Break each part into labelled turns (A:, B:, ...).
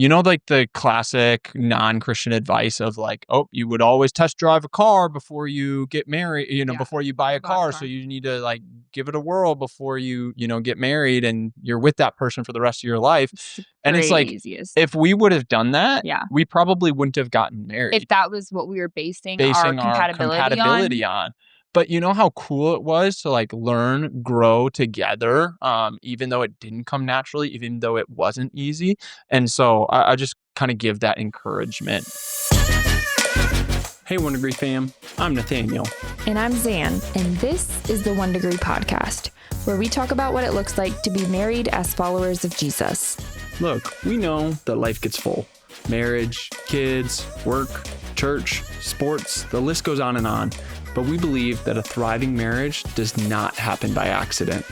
A: You know, like the classic non-Christian advice of like, oh, you would always test drive a car before you get married, before you buy a car. So you need to like give it a whirl before you get married and you're with that person for the rest of your life. And it's like, if we would have done that, we probably wouldn't have gotten married.
B: If that was what we were basing our compatibility
A: on. But you know how cool it was to like learn, grow together, even though it didn't come naturally, even though it wasn't easy. And so I just kind of give that encouragement. Hey, 1 Degree fam, I'm Nathaniel.
B: And I'm Zan, and this is the 1 Degree podcast, where we talk about what it looks like to be married as followers of Jesus.
A: Look, we know that life gets full. Marriage, kids, work, church, sports, the list goes on and on. But we believe that a thriving marriage does not happen by accident.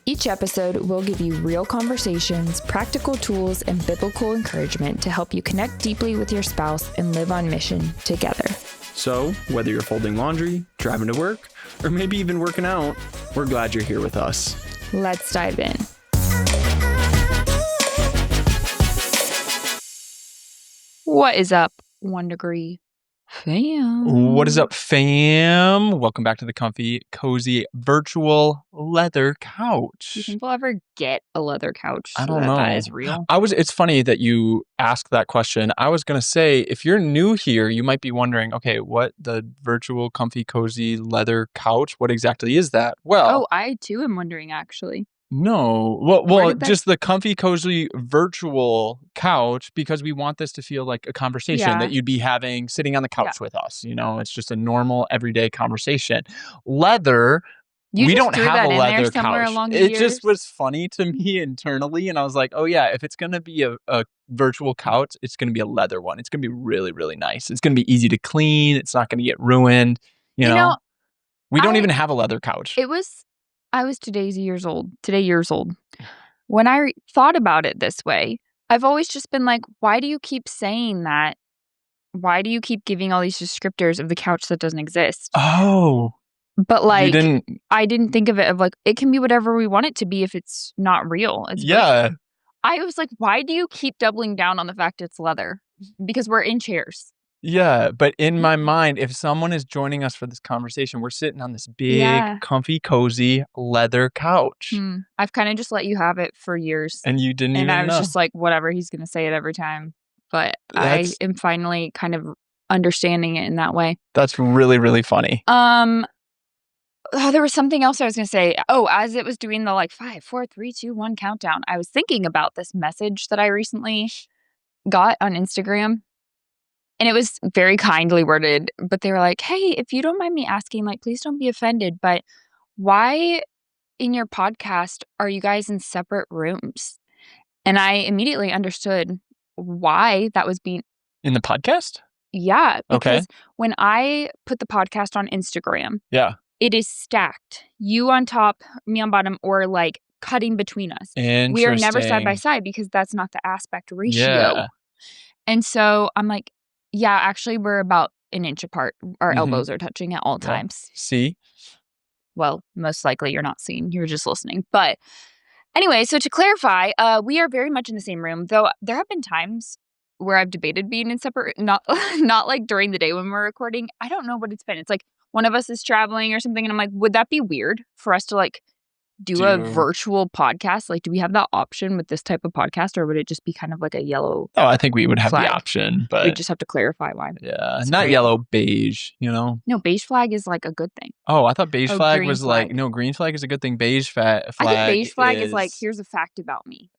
B: Each episode will give you real conversations, practical tools, and biblical encouragement to help you connect deeply with your spouse and live on mission together.
A: So, whether you're folding laundry, driving to work, or maybe even working out, we're glad you're here with us.
B: Let's dive in. What is up, 1 Degree fam?
A: What is up, fam? Welcome back to the comfy, cozy, virtual leather couch.
B: Do you think we'll ever get a leather couch?
A: I don't know.
B: That is real.
A: It's funny that you asked that question. I was going to say, if you're new here, you might be wondering, okay, what the virtual, comfy, cozy leather couch? What exactly is that? Well,
B: I too am wondering, actually.
A: No. Well, just the comfy, cozy virtual couch, because we want this to feel like a conversation that you'd be having sitting on the couch with us. It's just a normal, everyday conversation. Leather, we don't have a leather couch. It just was funny to me internally. And I was like, oh yeah, if it's going to be a virtual couch, it's going to be a leather one. It's going to be really, really nice. It's going to be easy to clean. It's not going to get ruined. You know? We don't even have a leather couch.
B: I was today years old. When I thought about it this way, I've always just been like, why do you keep saying that? Why do you keep giving all these descriptors of the couch that doesn't exist?
A: Oh.
B: But like, I didn't think of it of like, it can be whatever we want it to be if it's not real. I was like, why do you keep doubling down on the fact it's leather? Because we're in chairs.
A: Yeah, but in my mind, if someone is joining us for this conversation, we're sitting on this big, comfy, cozy leather couch.
B: I've kind of just let you have it for years.
A: And you didn't even know.
B: And I was just like, whatever, he's going to say it every time. But I am finally kind of understanding it in that way.
A: That's really, really funny.
B: There was something else I was going to say. Oh, as it was doing the like 5, 4, 3, 2, 1 countdown, I was thinking about this message that I recently got on Instagram. And it was very kindly worded, but they were like, hey, if you don't mind me asking, like, please don't be offended, but why in your podcast are you guys in separate rooms? And I immediately understood why that was being...
A: In the podcast?
B: Yeah. Because when I put the podcast on Instagram, it is stacked. You on top, me on bottom, or like cutting between us. We are never side by side because that's not the aspect ratio. Yeah. And so I'm like, yeah, actually, we're about an inch apart. Our elbows are touching at all times.
A: See?
B: Well, most likely you're not seeing. You're just listening. But anyway, so to clarify, we are very much in the same room, though there have been times where I've debated being in separate, not like during the day when we're recording. I don't know what it's been. It's like one of us is traveling or something, and I'm like, would that be weird for us to like do a virtual podcast? Like, do we have that option with this type of podcast, or would it just be kind of like a yellow
A: I think we would have the option, but
B: we just have to clarify why.
A: Yeah, it's not great. Yellow, beige,
B: No, beige flag is like a good thing.
A: Oh, I thought beige flag was like, no, green flag is a good thing. Beige flag
B: I think beige flag is like, here's a fact about me.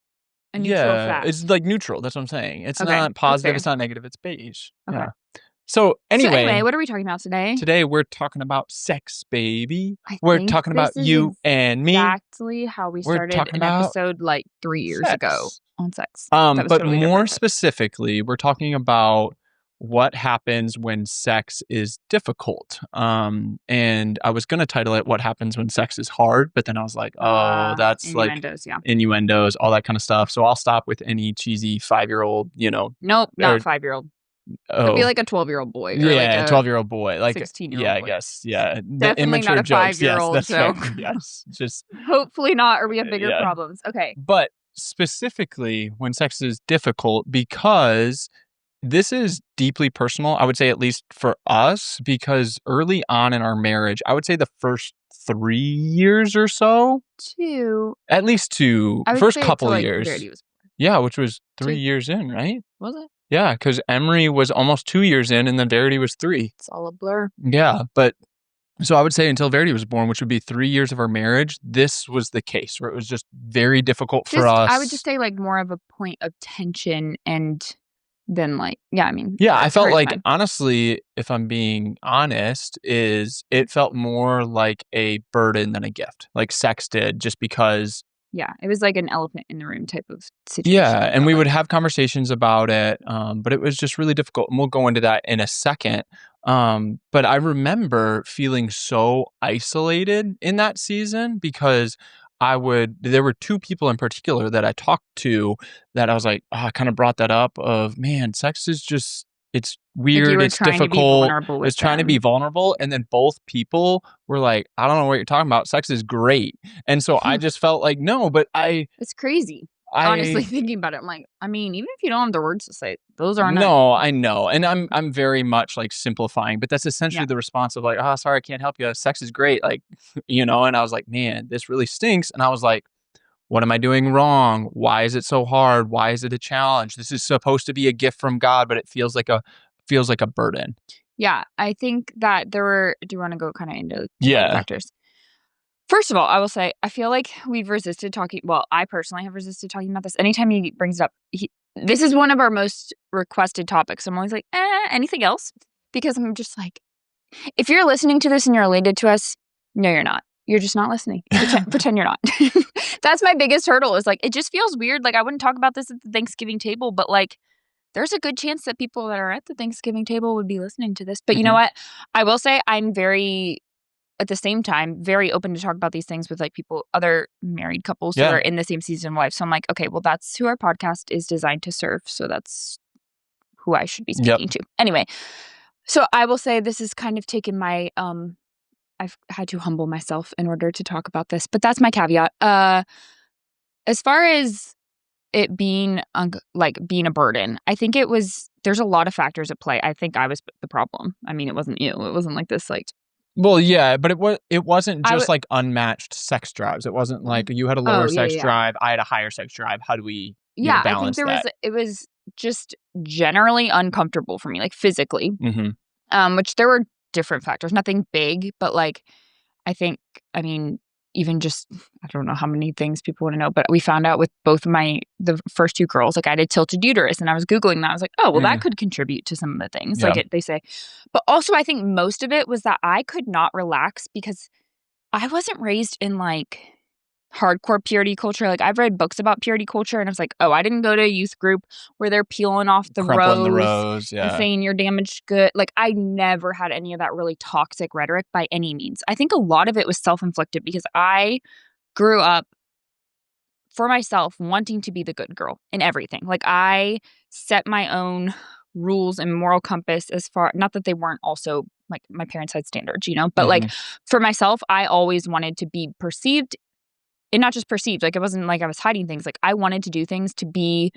B: A neutral fact.
A: It's like neutral. That's what I'm saying. It's not positive. It's not negative. It's beige.
B: Okay.
A: Yeah. So anyway,
B: what are we talking about today?
A: Today we're talking about sex, baby. We're talking about you and me.
B: Exactly how we started an episode like 3 years ago on sex.
A: But totally more specifically, we're talking about what happens when sex is difficult. And I was going to title it "What Happens When Sex Is Hard," but then I was like, that's
B: innuendos,
A: like innuendos, all that kind of stuff. So I'll stop with any cheesy 5-year-old. Nope,
B: not 5-year-old. It'd be like a 12-year-old boy. Or
A: yeah, like a 12-year-old boy. Like
B: 16-year-old
A: boy. I guess. Yeah. The immature
B: not a
A: jokes.
B: 5-year-old.
A: Yes, that's
B: so
A: fair. Yes. Just
B: hopefully not, or we have bigger problems. Okay.
A: But specifically when sex is difficult, because this is deeply personal, I would say, at least for us, because early on in our marriage, I would say the first 3 years or so,
B: 2.
A: at least 2,
B: I would
A: first
B: say
A: couple
B: till, like,
A: years.
B: Verity was born.
A: Yeah, which was 3
B: 2.
A: years in, right?
B: Was it?
A: Yeah, because Emery was almost 2 years in, and then Verity was 3.
B: It's all a blur.
A: Yeah, but so I would say until Verity was born, which would be 3 years of our marriage, this was the case where it was just very difficult for
B: I would just
A: us.
B: say, like, more of a point of tension and then, like yeah, I mean,
A: Yeah, I felt
B: hers,
A: like,
B: mine.
A: honestly, if I'm being honest, is it felt more like a burden than a gift, like sex did, just because.
B: Yeah, it was like an elephant in the room type of situation,
A: Yeah,
B: it
A: and
B: felt
A: we would
B: like.
A: have conversations about it, but it was just really difficult, and we'll go into that in a second. But I remember feeling so isolated in that season because there were 2 people in particular that I talked to that I was like, I kinda brought that up of, "Man, sex is just it's
B: Like, you
A: weird,
B: were
A: it's
B: trying to be
A: difficult."
B: vulnerable with
A: It's trying to be
B: them.
A: vulnerable, and then both people were like, "I don't know what you're talking about, sex is great." And so I just felt like, "No, but
B: It's crazy. Honestly,
A: I
B: thinking about it, I'm like, I mean, even if you don't have the words to say it, those are not
A: no, I know, and I'm very much, like, simplifying, but that's essentially
B: yeah.
A: the response of, like, "Oh, sorry, I can't help you, sex is great," like, and I was like, "Man, this really stinks," and I was like, "What am I doing wrong? Why is it so hard? Why is it a challenge? This is supposed to be a gift from God, but it feels like a burden."
B: Yeah, I think that there were do you wanna go kinda into different
A: Yeah.
B: factors? First of all, I will say, I feel like we've resisted talking well, I personally have resisted talking about this. Anytime he brings it up, this is one of our most requested topics. I'm always like, anything else?" Because I'm just like, if you're listening to this and you're related to us, no, you're not. You're just not listening. Pretend you're not. That's my biggest hurdle is, like, it just feels weird, like, I wouldn't talk about this at the Thanksgiving table, but, like, there's a good chance that people that are at the Thanksgiving table would be listening to this. But you know
A: Mhm.
B: what? I will say I'm very at the same time, very open to talk about these things with, like, people other married couples who are
A: Yeah.
B: in the same season of life. So I'm like, "Okay, well, that's who our podcast is designed to serve, so that's who I should be
A: Yep.
B: speaking to." Anyway, so I will say this has kind of taken my, I've had to humble myself in order to talk about this, but that's my caveat. As far as it being, like, being a burden, I think there's a lot of factors at play. I think I was the problem. I mean, it wasn't you. It wasn't like this, like
A: Well, yeah, but it wasn't
B: I
A: just,
B: would
A: like, unmatched sex drives. It wasn't like you had a lower
B: Oh, yeah,
A: sex
B: yeah, yeah.
A: drive, I had a higher sex drive. How do we,
B: Yeah, I think
A: balance that?
B: it was just generally uncomfortable for me, like, physically,
A: Mhm.
B: which there were different factors, nothing big, but, like, I think I mean, even just I don't know how many things people wanna know, but we found out with both of the first 2 girls, like, I had a tilted uterus, and I was Googling that, I was like, "Oh, well, that
A: Mm.
B: could contribute to some of the things,"
A: Yeah.
B: like, they say. But also, I think most of it was that I could not relax because I wasn't raised in, like, hardcore purity culture. Like, I've read books about purity culture, and I was like, "Oh, I didn't go to a youth group where they're peeling off the
A: Crumpling the
B: rose
A: rose,
B: and
A: yeah.
B: saying you're damaged good." Like, I never had any of that really toxic rhetoric by any means. I think a lot of it was self-inflicted because I grew up for myself wanting to be the good girl in everything. Like, I set my own rules and moral compass as far not that they weren't also like, my parents had standards, but, like,
A: Mhm.
B: for myself, I always wanted to be perceived and not just perceived, like, it wasn't like I was hiding things, like, I wanted to do things to be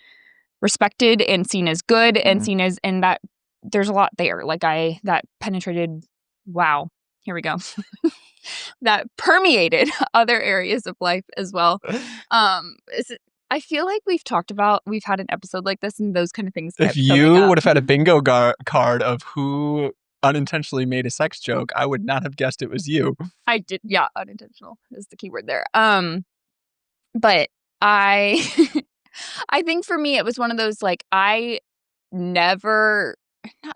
B: respected and seen as good and
A: Mhm.
B: seen as and that there's a lot there, like, that penetrated wow, here we go. That permeated other areas of life as well. Is it I feel like we've had an episode like this and those kind of things
A: If
B: kept coming
A: you
B: up.
A: would have had a bingo card of who unintentionally made a sex joke, I would not have guessed it was you.
B: I did yeah, unintentional is the keyword there. But I I think for me, it was one of those, like, I never not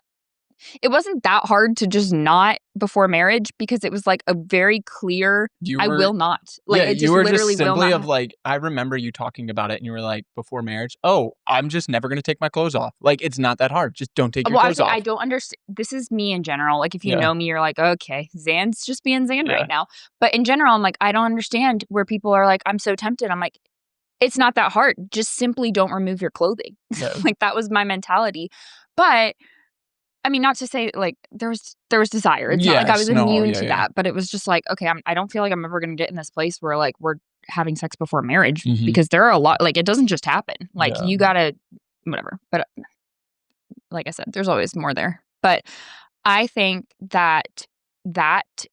B: it wasn't that hard to just not before marriage because it was, like, a very clear,
A: You
B: "I
A: were
B: will not." Like,
A: Yeah,
B: it
A: you
B: just
A: were just
B: literally will
A: simply
B: not
A: of, like, I remember you talking about it and you were like, before marriage, "Oh, I'm just never gonna take my clothes off." Like, it's not that hard, just don't take your
B: well, I was
A: clothes
B: like, I
A: off.
B: don't understand. This is me in general. Like, if you
A: Yeah,
B: know me, you're like, "Okay, Zan's just being Zan right
A: yeah,
B: now." But in general, I'm like, I don't understand where people are like, "I'm so tempted." I'm like, "It's not that hard. Just simply don't remove your clothing."
A: yeah.
B: Like, that was my mentality. But I mean, not to say like there was desire. It's not like I was
A: Yes, no,
B: immune
A: yeah,
B: to
A: yeah.
B: that, but it was just like, okay, I don't feel like I'm ever gonna get in this place where like having sex before marriage because there are a lot, like, it doesn't just happen. Like, you gotta, whatever. But like I said, there's always more there. But I think that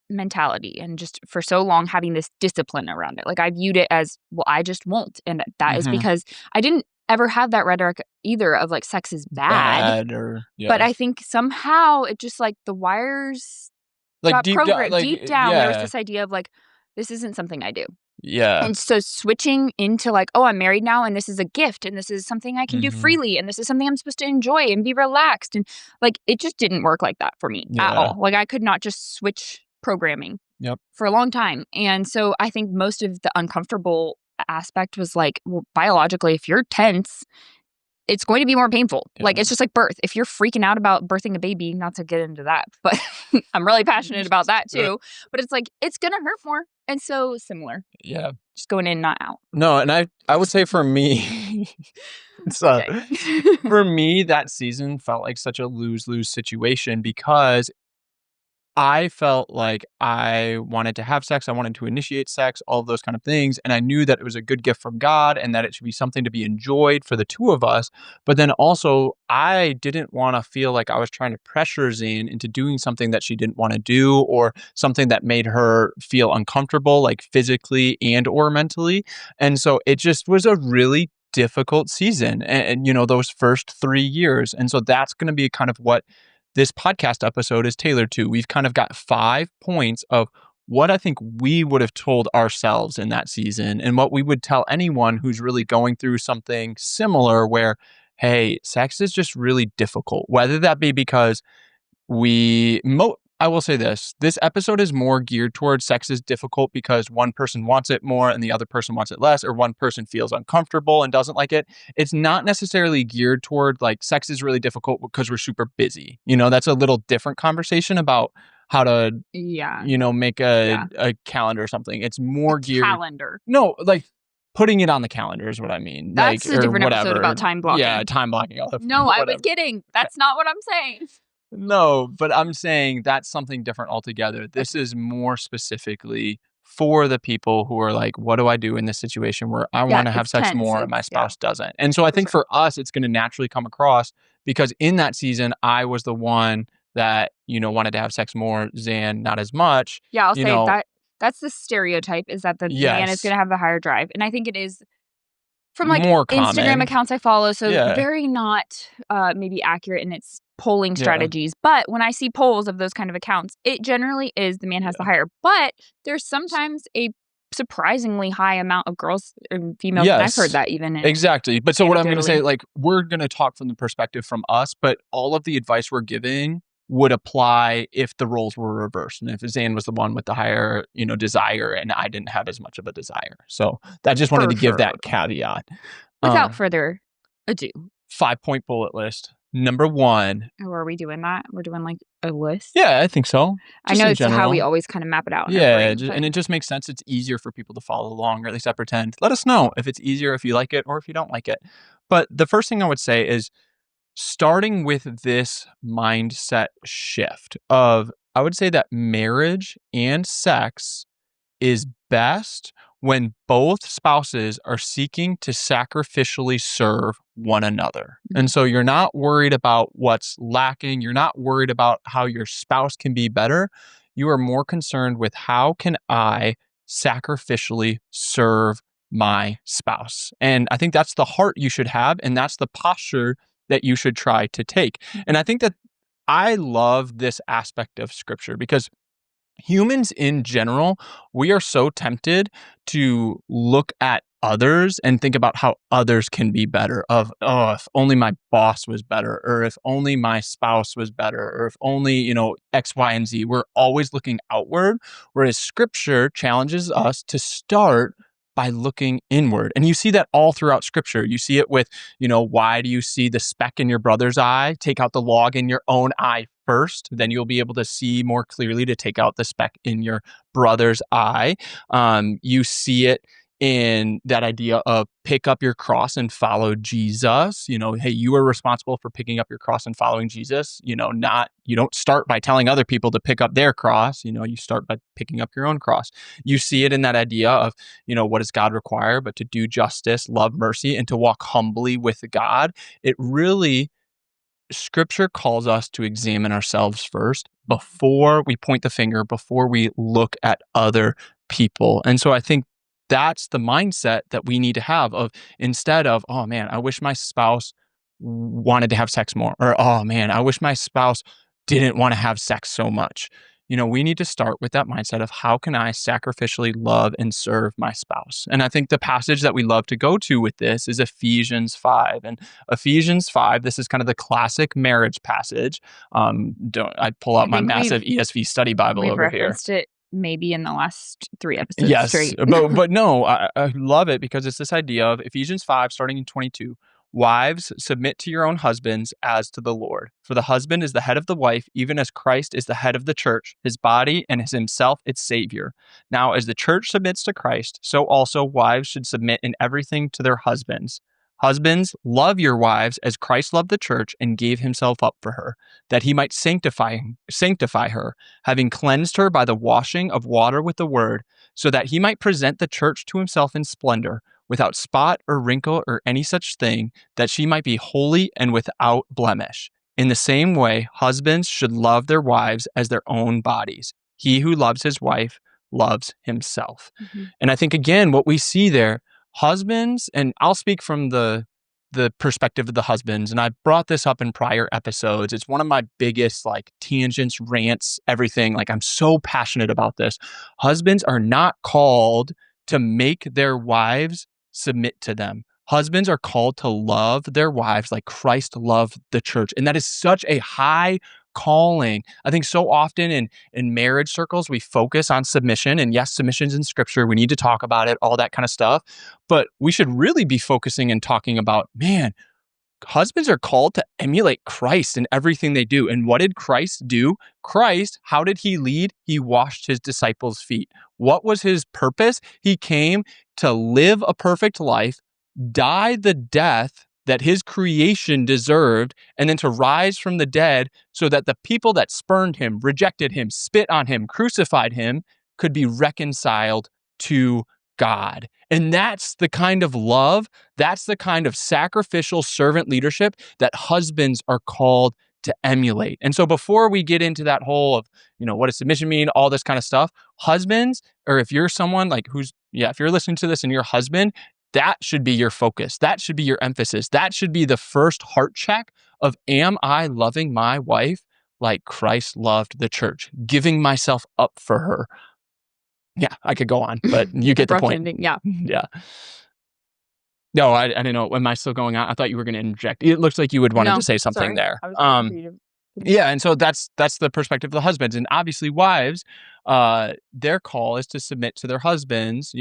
B: mentality and just for so long having this discipline around it, like, I viewed it as, well, I just won't. And that is because I didn't ever have that rhetoric either of like sex is bad. But I think somehow it just like the wires
A: like
B: got programmed.
A: like,
B: Deep down, there was this idea of like, this isn't something I do.
A: Yeah.
B: And so switching into like, oh, I'm married now and this is a gift and this is something I can do freely and this is something I'm supposed to enjoy and be relaxed. And like, it just didn't work like that for me at all. Like, I could not just switch programming for a long time. And so I think most of the uncomfortable aspect was like, well, biologically, if you're tense, it's going to be more painful. Like, it's just like birth. If you're freaking out about birthing a baby, not to get into that, but I'm really passionate about that too. But it's like, it's going to hurt more. And so similar.
A: Yeah.
B: Just going in, not out.
A: No, and I would say for me, for me, that season felt like such a lose-lose situation because I felt like I wanted to have sex. I wanted to initiate sex, all of those kind of things. And I knew that it was a good gift from God and that it should be something to be enjoyed for the two of us. But then also, I didn't want to feel like I was trying to pressure Zane into doing something that she didn't want to do or something that made her feel uncomfortable, like physically and or mentally. And so it just was a really difficult season and you know, those first 3 years. And so that's going to be kind of what this podcast episode is tailored to. We've kind of got 5 points of what I think we would have told ourselves in that season and what we would tell anyone who's really going through something similar where, hey, sex is just really difficult, whether that be because I will say this episode is more geared towards sex is difficult because one person wants it more and the other person wants it less, or one person feels uncomfortable and doesn't like it. It's not necessarily geared toward like sex is really difficult because we're super busy. You know, that's a little different conversation about how to, you know, make a calendar or something. It's more geared.
B: Calendar.
A: No, like putting it on the calendar is what I mean.
B: That's
A: like,
B: a different
A: whatever.
B: episode about time blocking.
A: Yeah, time blocking.
B: No, I was kidding. That's not what I'm saying.
A: No, but I'm saying that's something different altogether. This is more specifically for the people who are like, what do I do in this situation where I want to have sex more and my spouse doesn't? And so I think for us, it's going to naturally come across because in that season, I was the one that, you know, wanted to have sex more, Zan, not as much.
B: Yeah, I'll say that that's the stereotype is that the man is going to have the higher drive. And I think it is from like
A: more
B: Instagram
A: common
B: accounts I follow. So very not maybe accurate in its polling strategies. But when I see polls of those kind of accounts, it generally is the man has the higher. But there's sometimes a surprisingly high amount of girls and females. And I've heard that even.
A: Exactly. But so what I'm going to say, like, we're going to talk from the perspective from us, but all of the advice we're giving would apply if the roles were reversed and if Zane was the one with the higher, you know, desire and I didn't have as much of a desire. So I just wanted to give that caveat.
B: Without further ado.
A: 5-point bullet list. Number 1.
B: Oh, are we doing that? We're doing like a list?
A: Yeah, I think so.
B: I know it's how we always kind of map it out.
A: Yeah, and it just makes sense. It's easier for people to follow along, or at least I pretend. Let us know if it's easier, if you like it, or if you don't like it. But the first thing I would say is starting with this mindset shift of, I would say that marriage and sex is best when both spouses are seeking to sacrificially serve one another. And so you're not worried about what's lacking. You're not worried about how your spouse can be better. You are more concerned with how can I sacrificially serve my spouse. And I think that's the heart you should have. And that's the posture that you should try to take. And I think that I love this aspect of scripture because humans in general, we are so tempted to look at others and think about how others can be better of, oh, if only my boss was better, or if only my spouse was better, or if only, you know, X, Y, and Z. We're always looking outward, whereas scripture challenges us to start by looking inward. And you see that all throughout scripture. You see it with, you know, why do you see the speck in your brother's eye? Take out the log in your own eye first, then you'll be able to see more clearly to take out the speck in your brother's eye. You see it in that idea of pick up your cross and follow Jesus. Hey, you are responsible for picking up your cross and following Jesus. You don't start by telling other people to pick up their cross. You start by picking up your own cross. You see it in that idea of, what does God require? But to do justice, love mercy, and to walk humbly with God. It really, Scripture calls us to examine ourselves first before we point the finger, before we look at other people. And so I think that's the mindset that we need to have, of instead of, oh man, I wish my spouse wanted to have sex more, or oh man, I wish my spouse didn't want to have sex so much. We need to start with that mindset of, how can I sacrificially love and serve my spouse? And I think the passage that we love to go to with this is Ephesians 5. And Ephesians 5, this is kind of the classic marriage passage. I pull out my massive ESV study Bible over here.
B: We've referenced it maybe in the last 3 episodes
A: yes,
B: straight.
A: but no, I love it because it's this idea of Ephesians 5, starting in 22. Wives, submit to your own husbands as to the Lord. For the husband is the head of the wife, even as Christ is the head of the church, his body, and is himself its Savior. Now, as the church submits to Christ, so also wives should submit in everything to their husbands. Husbands, love your wives as Christ loved the church and gave himself up for her, that he might sanctify her, having cleansed her by the washing of water with the word, so that he might present the church to himself in splendor, without spot or wrinkle or any such thing, that she might be holy and without blemish. In the same way, husbands should love their wives as their own bodies. He who loves his wife loves himself. Mm-hmm. And I think, again, what we see there, husbands, and I'll speak from the perspective of the husbands, and I brought this up in prior episodes. It's one of my biggest tangents, rants, everything. I'm so passionate about this. Husbands are not called to make their wives submit to them. Husbands are called to love their wives like Christ loved the church. And that is such a high calling. I think so often in marriage circles, we focus on submission. And yes, submission's in Scripture. We need to talk about it, all that kind of stuff. But we should really be focusing and talking about, man, husbands are called to emulate Christ in everything they do. And what did Christ do? Christ, how did he lead? He washed his disciples' feet. What was his purpose? He came to live a perfect life, die the death that his creation deserved, and then to rise from the dead so that the people that spurned him, rejected him, spit on him, crucified him, could be reconciled to God. And that's the kind of love, that's the kind of sacrificial servant leadership that husbands are called to emulate. And so before we get into that whole of, what does submission mean, all this kind of stuff, husbands, or if you're someone if you're listening to this and you're a husband, that should be your focus. That should be your emphasis. That should be the first heart check of, am I loving my wife like Christ loved the church, giving myself up for her? Yeah, I could go on, but you get the point.
B: Ending, yeah.
A: Yeah. No, I didn't know. Am I still going on? I thought you were going to interject. It looks like you would wanted to say something there.
B: I was
A: yeah, and so that's the perspective of the husbands, and obviously wives, their call is to submit to their husbands.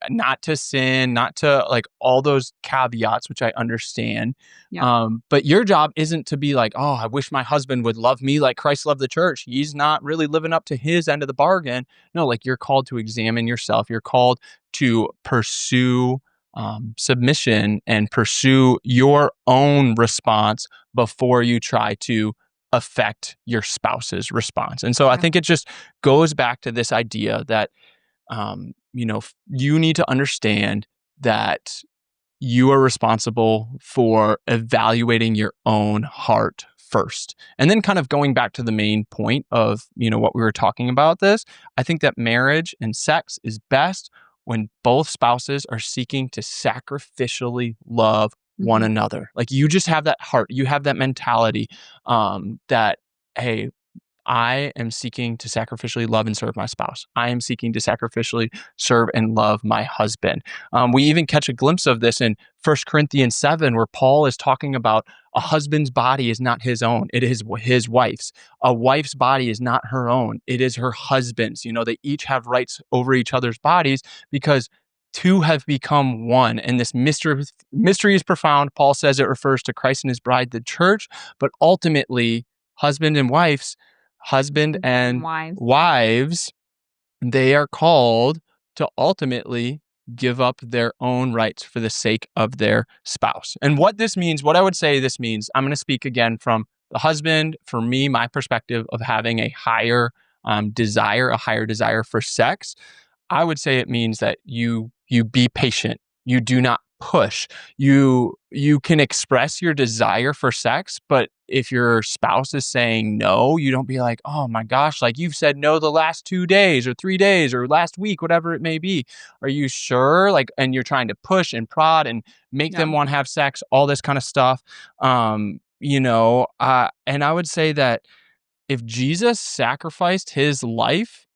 A: Not to sin, not to all those caveats, which I understand. Yeah. But your job isn't to be like, oh, I wish my husband would love me like Christ loved the church. He's not really living up to his end of the bargain. No, you're called to examine yourself. You're called to pursue submission and pursue your own response before you try to affect your spouse's response. And so I think it just goes back to this idea that, you need to understand that you are responsible for evaluating your own heart first. And then kind of going back to the main point of, what we were talking about this, I think that marriage and sex is best when both spouses are seeking to sacrificially love one another. You just have that heart, you have that mentality that, hey, I am seeking to sacrificially love and serve my spouse. I am seeking to sacrificially serve and love my husband. We even catch a glimpse of this in 1 Corinthians 7, where Paul is talking about a husband's body is not his own. It is his wife's. A wife's body is not her own. It is her husband's. They each have rights over each other's bodies because two have become one. And this mystery is profound. Paul says it refers to Christ and his bride, the church, but ultimately husband and wives, they are called to ultimately give up their own rights for the sake of their spouse. And what this means, what I would say this means, I'm going to speak again from the husband, for me, my perspective of having a higher desire for sex. I would say it means that you be patient. You do not push. You can express your desire for sex, but if your spouse is saying no, you don't be like, "Oh my gosh, like you've said no the last 2 days or 3 days or last week, whatever it may be. Are you sure?" Like, and you're trying to push and prod and make them want to have sex, all this kind of stuff. And I would say that if Jesus sacrificed his life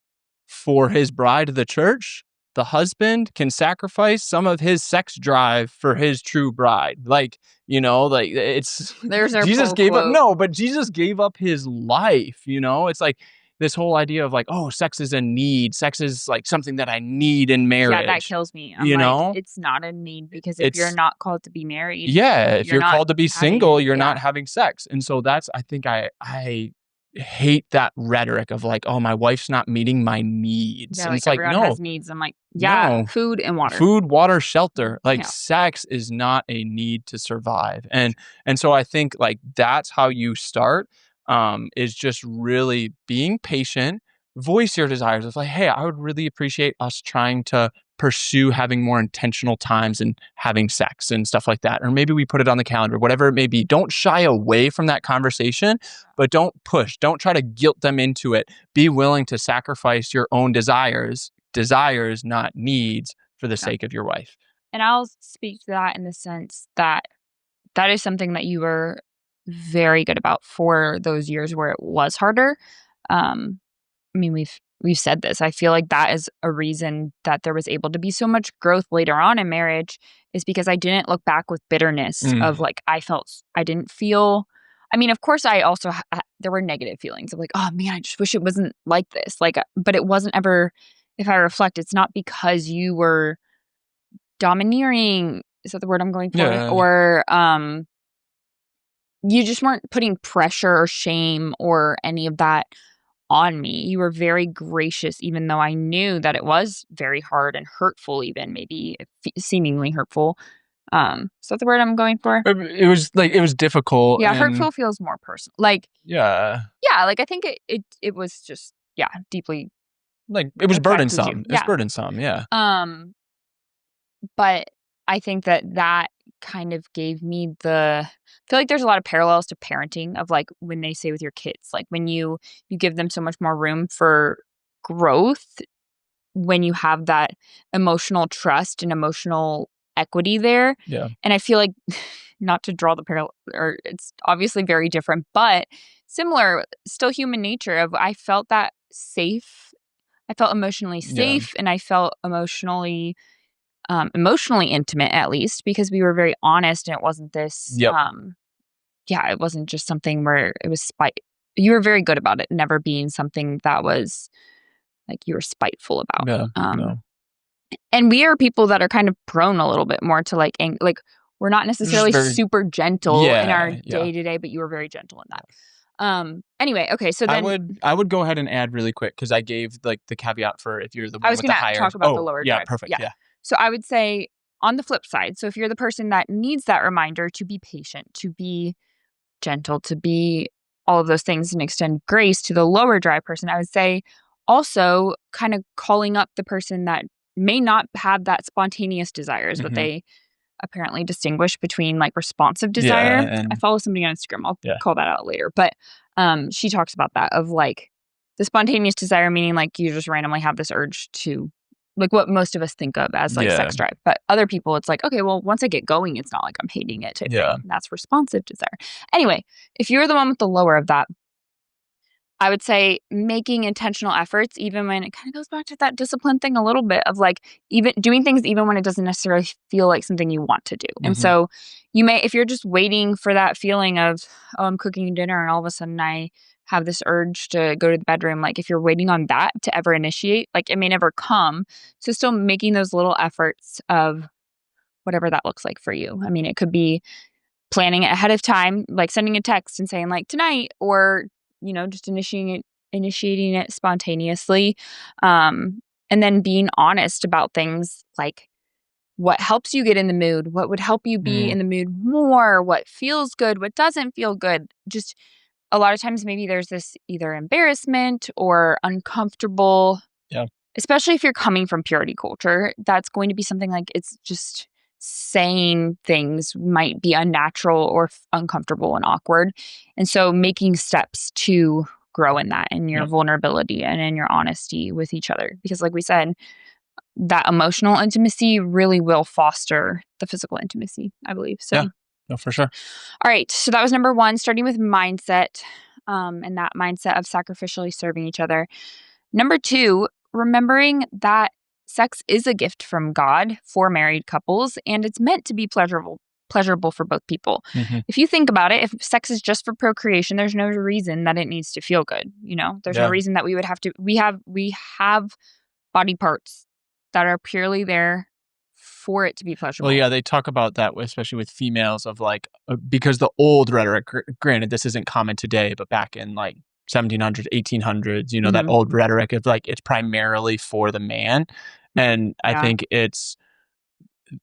A: for his bride, the church, the husband can sacrifice some of his sex drive for his true bride. Like, like it's
B: there's our
A: Jesus
B: pull
A: gave
B: quote.
A: but Jesus gave up his life, It's like this whole idea of like, oh, sex is a need. Sex is like something that I need in marriage.
B: Yeah, that kills me. I'm like, it's not a need, because if you're not called to be married,
A: if you're called to be single, you're not
B: yeah.
A: having sex. And so that's, I think I hate that rhetoric of like, oh, my wife's not meeting my needs.
B: Yeah,
A: And
B: like
A: it's like,
B: everyone
A: no,
B: has needs. I'm like, yeah,
A: no.
B: food and water.
A: Food, water, shelter. Like
B: Yeah.
A: sex is not a need to survive. And so I think like that's how you start, is just really being patient, voice your desires. It's like, hey, I would really appreciate us trying to pursue having more intentional times and having sex and stuff like that. Or maybe we put it on the calendar, whatever it may be. Don't shy away from that conversation, but don't push. Don't try to guilt them into it. Be willing to sacrifice your own desires, not needs, for the sake of your wife.
B: And I'll speak to that in the sense that that is something that you were very good about for those years where it was harder. I mean, we've said this. I feel like that is a reason that there was able to be so much growth later on in marriage, is because I didn't look back with bitterness of like, I didn't feel. I mean, of course, I also there were negative feelings of like, oh man, I just wish it wasn't like this. Like, but it wasn't ever. If I reflect, it's not because you were domineering. Is that the word I'm going for?
A: Yeah.
B: Or you just weren't putting pressure or shame or any of that on me. You were very gracious, even though I knew that it was very hard and hurtful, even maybe seemingly hurtful. Is that the word I'm going for?
A: It was difficult.
B: Yeah, hurtful feels more personal. Like,
A: yeah,
B: like I think it was just deeply,
A: like it was burdensome. It was
B: Yeah.
A: burdensome. Yeah.
B: But I think that kind of gave me I feel like there's a lot of parallels to parenting, of like when they say with your kids, like when you give them so much more room for growth, when you have that emotional trust and emotional equity there.
A: Yeah.
B: And I feel like, not to draw the parallel, or it's obviously very different, but similar, still human nature of I felt that safe. I felt emotionally safe, and I felt emotionally intimate, at least, because we were very honest, and it wasn't this it wasn't just something where it was spite. You were very good about it never being something that was like you were spiteful about.
A: No.
B: And we are people that are kind of prone a little bit more to like we're not necessarily super gentle in our day to day, but you were very gentle in that. Anyway, okay, so then
A: I would go ahead and add really quick, because I gave like the caveat for if you're the one
B: I was
A: with the
B: going
A: higher.
B: to talk about the lower drive.
A: Yeah, perfect. Yeah.
B: So I would say on the flip side, so if you're the person that needs that reminder to be patient, to be gentle, to be all of those things and extend grace to the lower drive person, I would say also kind of calling up the person that may not have that spontaneous desire is what they apparently distinguish between like responsive desire. I follow somebody on Instagram. I'll call that out later. But she talks about that of like the spontaneous desire, meaning like you just randomly have this urge to like what most of us think of as like sex drive. But other people, it's like, okay, well, once I get going, it's not like I'm hating it type thing. That's responsive desire. Anyway, if you're the one with the lower of that, I would say making intentional efforts, even when it kind of goes back to that discipline thing a little bit of like even doing things even when it doesn't necessarily feel like something you want to do. And so you may, if you're just waiting for that feeling of, oh, I'm cooking dinner and all of a sudden I have this urge to go to the bedroom, like if you're waiting on that to ever initiate, like it may never come. So still making those little efforts of whatever that looks like for you. I mean, it could be planning it ahead of time, like sending a text and saying like tonight, or just initiating it spontaneously, and then being honest about things like what helps you get in the mood, what would help you be in the mood more, what feels good, what doesn't feel good. Just a lot of times maybe there's this either embarrassment or uncomfortable, especially if you're coming from purity culture. That's going to be something like it's just saying things might be unnatural or uncomfortable and awkward. And so making steps to grow in that, in your vulnerability and in your honesty with each other. Because like we said, that emotional intimacy really will foster the physical intimacy, I believe. So,
A: yeah, no, for sure.
B: All right. So that was number one, starting with mindset, and that mindset of sacrificially serving each other. Number two, remembering that sex is a gift from God for married couples, and it's meant to be pleasurable for both people. If you think about it, if sex is just for procreation, there's no reason that it needs to feel good. There's no reason that we would have to. We have body parts that are purely there for it to be pleasurable.
A: Well, yeah, they talk about that, especially with females, of like, because the old rhetoric, granted, this isn't common today, but back in like 1700s, 1800s, that old rhetoric of like, it's primarily for the man. And I think it's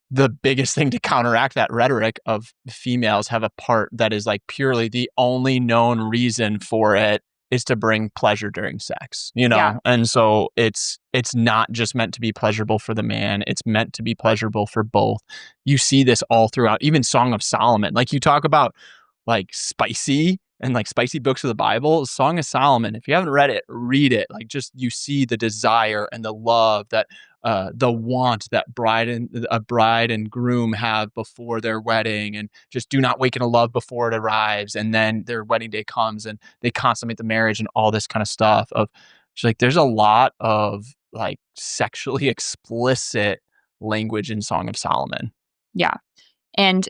A: the biggest thing to counteract that rhetoric of females have a part that is like purely the only known reason for it is to bring pleasure during sex, And so it's not just meant to be pleasurable for the man. It's meant to be pleasurable for both. You see this all throughout, even Song of Solomon. Like you talk about like spicy and like spicy books of the Bible, Song of Solomon. If you haven't read it, read it. Like just you see the desire and the love that the want that a bride and groom have before their wedding, and just do not waken a love before it arrives. And then their wedding day comes and they consummate the marriage and all this kind of stuff. Of like, there's a lot of like sexually explicit language in Song of Solomon.
B: Yeah, and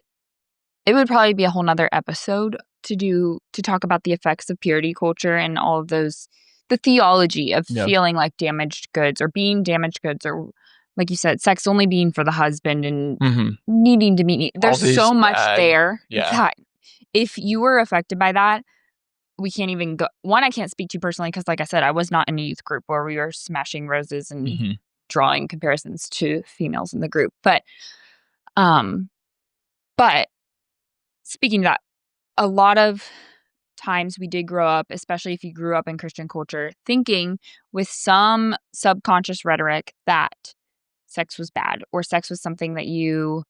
B: it would probably be a whole nother episode to talk about the effects of purity culture and all of those, the theology of feeling like damaged goods or being damaged goods, or like you said, sex only being for the husband and needing to meet. There's so much there that if you were affected by that, we can't even go. One, I can't speak to personally because, like I said, I was not in a youth group where we were smashing roses and drawing comparisons to females in the group. But speaking of that, a lot of times we did grow up, especially if you grew up in Christian culture, thinking with some subconscious rhetoric that sex was bad or sex was something that you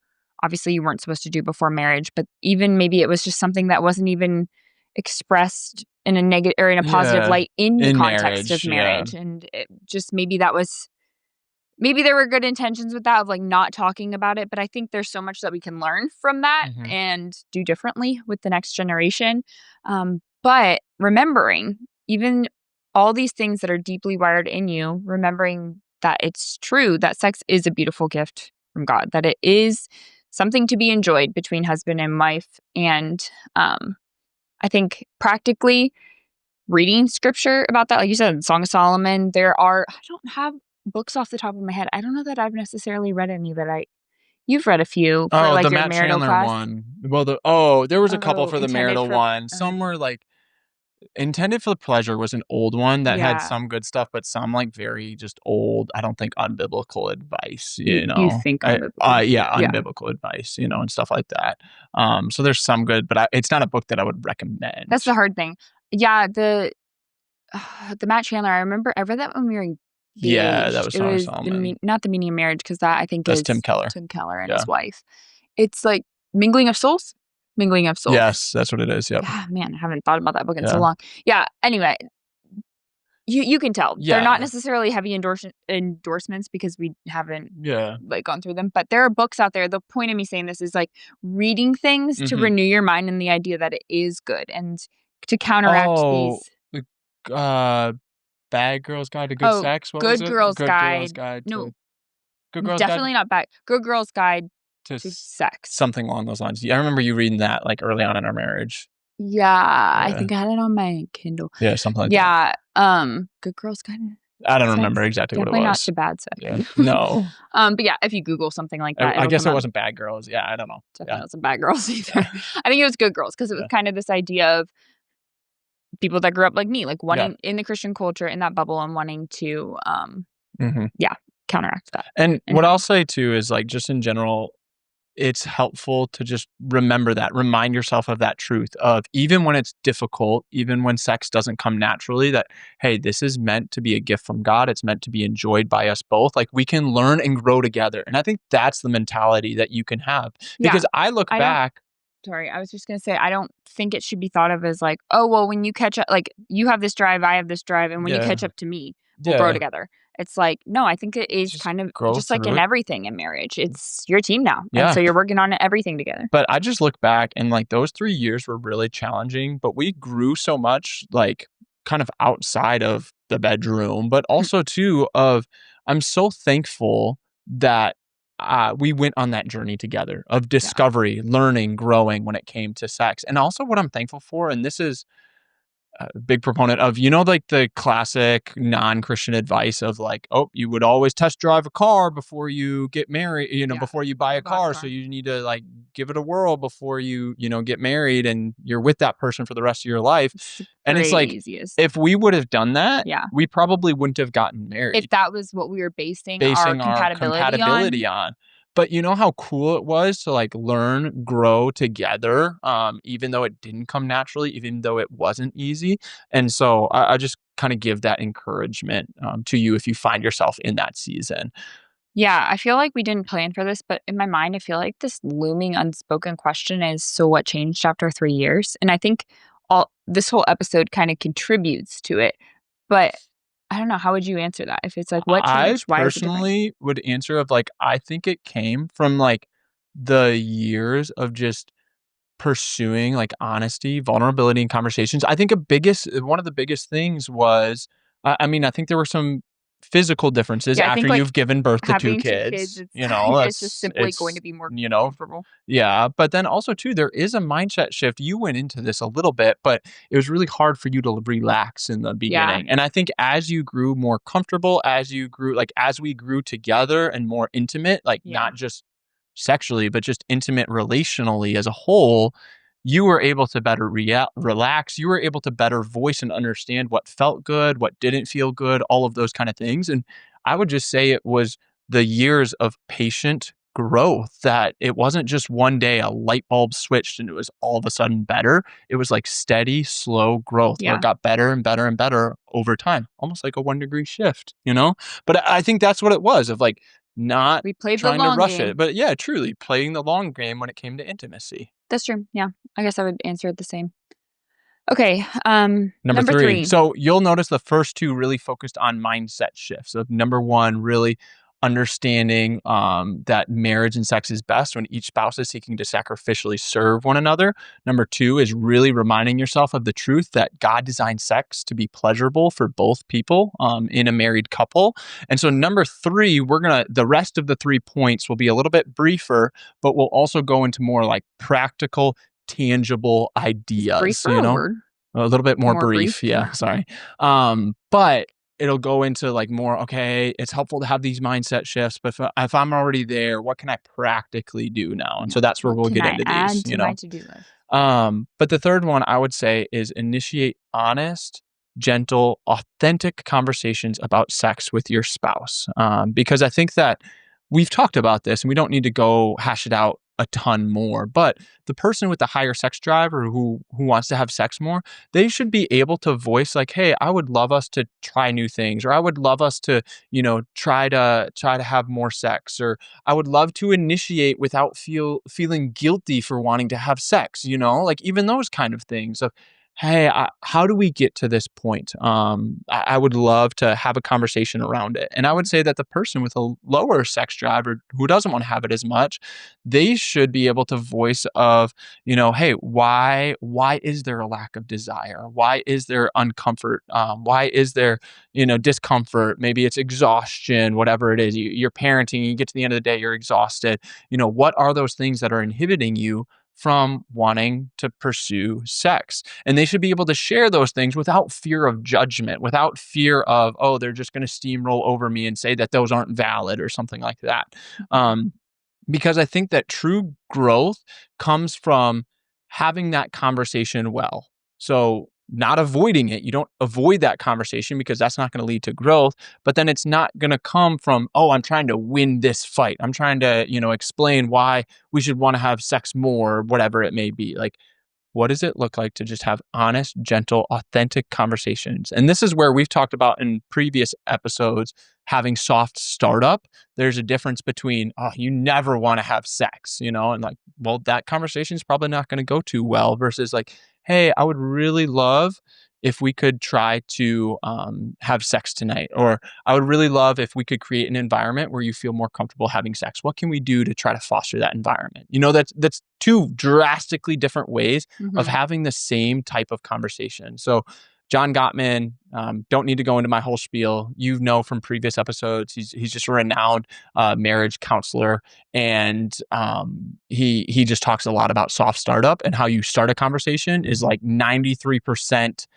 B: weren't supposed to do before marriage, but even maybe it was just something that wasn't even expressed in a negative or in a positive light in the context of marriage. And it just maybe there were good intentions with that of like not talking about it, but I think there's so much that we can learn from that and do differently with the next generation. But remembering even all these things that are deeply wired in you, remembering that it's true that sex is a beautiful gift from God, that it is something to be enjoyed between husband and wife. And I think practically reading scripture about that, like you said, Song of Solomon, I don't have books off the top of my head. I don't know that I've necessarily read any that you've read a few for like
A: the
B: your
A: Matt
B: marital
A: Chandler
B: class.
A: one. Well, there was a couple for the marital one. Some were like Intended for Pleasure was an old one that had some good stuff, but some like very just old, I don't think unbiblical advice,
B: You think unbiblical.
A: Unbiblical advice, and stuff like that. So there's some good, but it's not a book that I would recommend.
B: That's the hard thing. Yeah, the Matt Chandler, I remember I read that when we were engaged.
A: Yeah, that was
B: It was not The Meaning of Marriage, because that I think is
A: Tim Keller.
B: Tim Keller and his wife. It's like Mingling of Souls.
A: Yes, that's what it is. Yep.
B: Yeah, man, I haven't thought about that book in so long. Yeah. Anyway, you can tell they're not necessarily heavy endorsements because we haven't like gone through them, but there are books out there. The point of me saying this is like reading things to renew your mind and the idea that it is good and to counteract these.
A: Bad Girls Guide to Good Sex. What was it?
B: Good Girls Guide.
A: No,
B: Good Girls definitely not bad. Good Girls Guide to Sex.
A: Something along those lines. I remember you reading that like early on in our marriage.
B: Yeah, I think I had it on my Kindle.
A: Yeah, something like that.
B: Yeah, Good Girls Guide.
A: I don't remember exactly what it was.
B: Definitely not to bad sex.
A: Yeah. No.
B: But yeah, if you Google something like that,
A: I guess it wasn't Bad Girls. Yeah, I don't know.
B: Definitely wasn't Bad Girls either. I think it was Good Girls because it was kind of this idea of people that grew up like me, like wanting in the Christian culture in that bubble and wanting to, counteract that.
A: And what I'll say too is like, just in general, it's helpful to just remember that, remind yourself of that truth of, even when it's difficult, even when sex doesn't come naturally, that, hey, this is meant to be a gift from God. It's meant to be enjoyed by us both. Like, we can learn and grow together. And I think that's the mentality that you can have, because I look back.
B: Sorry, I was just gonna say, I don't think it should be thought of as like, "Oh, well, when you catch up, like, you have this drive, I have this drive, and when you catch
A: Yeah.
B: up to me, we'll grow
A: Yeah.
B: together." It's like, no, I think it is
A: Just
B: kind of
A: grow
B: just like
A: through
B: in
A: it.
B: everything in marriage. It's your team now, and
A: Yeah.
B: so you're working on everything together.
A: But I just look back and, like, those 3 years were really challenging, but we grew so much, like, kind of outside of the bedroom, but
B: Mm,
A: also too of, I'm so thankful that, we went on that journey together of
B: yeah.
A: discovery, learning, growing when it came to sex. And also what I'm thankful for, and this is a big proponent of, like the classic non-Christian advice of like, oh, you would always test drive a car before you get married,
B: Yeah.
A: before you buy
B: Never
A: a
B: bought a
A: car. So
B: car.
A: you need to like give it a whirl before you, get married and you're with that person for the rest of your life.
B: It's the
A: And it's like,
B: craziest.
A: if we would have done that,
B: Yeah.
A: we probably wouldn't have gotten
B: If
A: married,
B: that was what we were basing our
A: basing our
B: compatibility on.
A: compatibility on. But you know how cool it was to like learn, grow together, even though it didn't come naturally, even though it wasn't easy. And so I just kind of give that encouragement to you if you find yourself in that season.
B: Yeah, I feel like we didn't plan for this, but in my mind, I feel like this looming unspoken question is, so what changed after 3 years? And I think all this whole episode kind of contributes to it. But I don't know, how would you answer that? If it's like, what
A: I
B: changed? Why is it different?
A: personally would answer of like, I think it came from like the years of just pursuing like honesty, vulnerability, and conversations. I think one of the biggest things was, I mean, I think there were some physical differences
B: Yeah, I
A: after
B: think like
A: you've given birth to 2
B: having 2 kids,
A: kids.
B: it's it's just
A: That's
B: simply going to be more comfortable.
A: yeah. But then also too, there is a mindset shift. You went into this a little bit, but it was really hard for you to relax in the
B: Yeah,
A: beginning. And I think as you grew more comfortable, as we grew together and more intimate, like
B: yeah,
A: not just sexually, but just intimate relationally as a whole, you were able to better relax. You were able to better voice and understand what felt good, what didn't feel good, all of those kind of things. And I would just say it was the years of patient growth, that it wasn't just one day a light bulb switched and it was all of a sudden better. It was like steady, slow growth where it
B: yeah.
A: got better and better and better over time, almost like a 1 degree shift. But I think that's what it was, of like not
B: We played the
A: trying to
B: long
A: rush
B: game.
A: it. But yeah, truly playing the long game when it came to intimacy.
B: That's true. Yeah, I guess I would answer it the same. Okay,
A: Number
B: number
A: 3.
B: 3.
A: So you'll notice the first 2 really focused on mindset shifts. So number 1, really understanding that marriage and sex is best when each spouse is seeking to sacrificially serve one another. Number 2 is really reminding yourself of the truth that God designed sex to be pleasurable for both people in a married couple. And so number 3, the rest of the 3 points will be a little bit briefer, but we'll also go into more like practical, tangible
B: Is
A: ideas,
B: briefer a word?
A: a little bit more
B: More
A: brief,
B: brief?
A: yeah, sorry. But it'll go into, like, more, okay, it's helpful to have these mindset shifts, but if I'm already there, what can I practically do now? And
B: Yeah.
A: so that's where
B: What
A: we'll
B: can
A: get
B: I
A: into these,
B: add to my to-do list?
A: but the third one I would say is initiate honest, gentle, authentic conversations about sex with your spouse. Because I think that we've talked about this and we don't need to go hash it out a ton more, but the person with the higher sex drive, or who wants to have sex more, they should be able to voice like, hey, I would love us to try new things, or I would love us to, try to have more sex, or I would love to initiate without feeling guilty for wanting to have sex, like even those kind of things of, hey, how do we get to this point? I would love to have a conversation around it. And I would
B: Mhm.
A: say that the person with a lower sex drive, or who doesn't want to have it as much, they should be able to voice of, hey, why is there a lack of desire? Why is there uncomfort? Why is there, discomfort? Maybe it's exhaustion, whatever it is. You're parenting, you get to the end of the day, you're exhausted. What are those things that are inhibiting you from wanting to pursue sex? And they should be able to share those things without fear of judgment, without fear of, oh, they're just going to steamroll over me and say that those aren't valid or something like that.
B: Mhm.
A: Um, because I think that true growth comes from having that conversation well. So not avoiding it. You don't avoid that conversation because that's not going to lead to growth. But then it's not going to come from, oh, I'm trying to win this fight. I'm trying to, explain why we should want to have sex more, whatever it may be. Like, what does it look like to just have honest, gentle, authentic conversations? And this is where we've talked about in previous episodes having soft startup. There's a difference between, oh, you never want to have sex, and like, well, that conversation is probably not going to go too well versus like, hey, I would really love if we could try to have sex tonight, or I would really love if we could create an environment where you feel more comfortable having sex. What can we do to try to foster that environment? That's two drastically different ways of having the same type of conversation. So John Gottman, don't need to go into my whole spiel. You know from previous episodes, he's just a renowned marriage counselor, and he just talks a lot about soft startup and how you start a conversation is like 93%